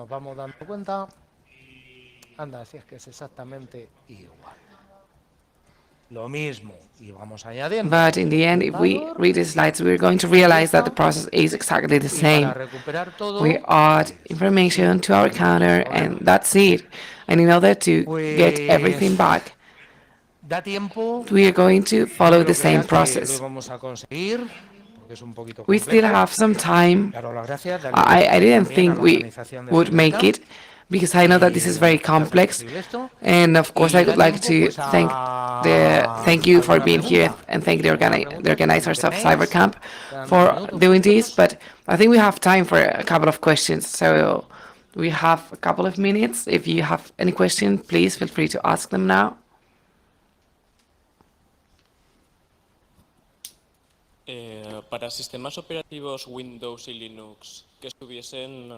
lo mismo y vamos añadiendo. But in the end, if we read the slides, we're going to realize that the process is exactly the Y para same. recuperar todo, We add information to our counter, and that's it. And in order to get everything back, da tiempo. we are going to follow No the creo que same vea que process. lo vamos a conseguir, porque es un poquito We still complejo. have some time. Daros las gracias, darle I didn't también a think la we organización de would make CyberCamp. it, because I know that this is very complex. And of course, I would like to thank you for being here and thank the organizers of CyberCamp for doing this. But I think we have time for a couple of questions. So we have a couple of minutes. If you have any question, please feel free to ask them now. Para sistemas operativos Windows y Linux que estuviesen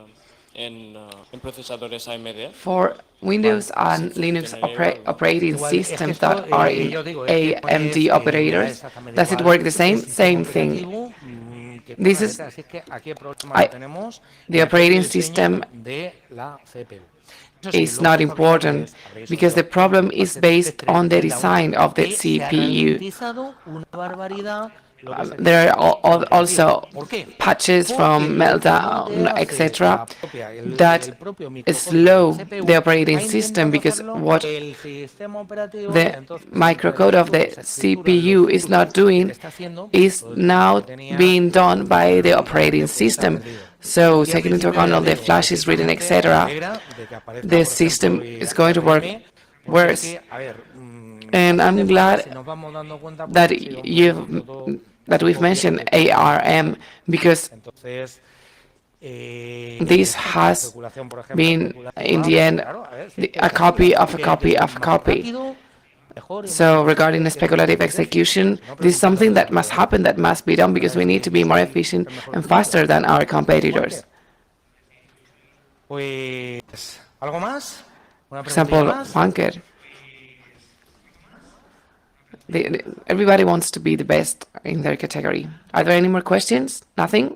en procesadores AMD. For Windows and Linux operating systems that are in AMD operators, does it work the same? Same thing. This is the operating system is not important because the problem is based on the design of the CPU. There are also patches from Meltdown, etc., that slow the operating system because what the microcode of the CPU is not doing is now being done by the operating system. So taking into account all the flashes written, etc., the system is going to work worse. And I'm glad that we've mentioned ARM because this has been, in the end, a copy of a copy of a copy. So regarding the speculative execution, this is something that must happen, that must be done because we need to be more efficient and faster than our competitors. For example, Juanker. Everybody wants to be the best in their category. Are there any more questions? Nothing?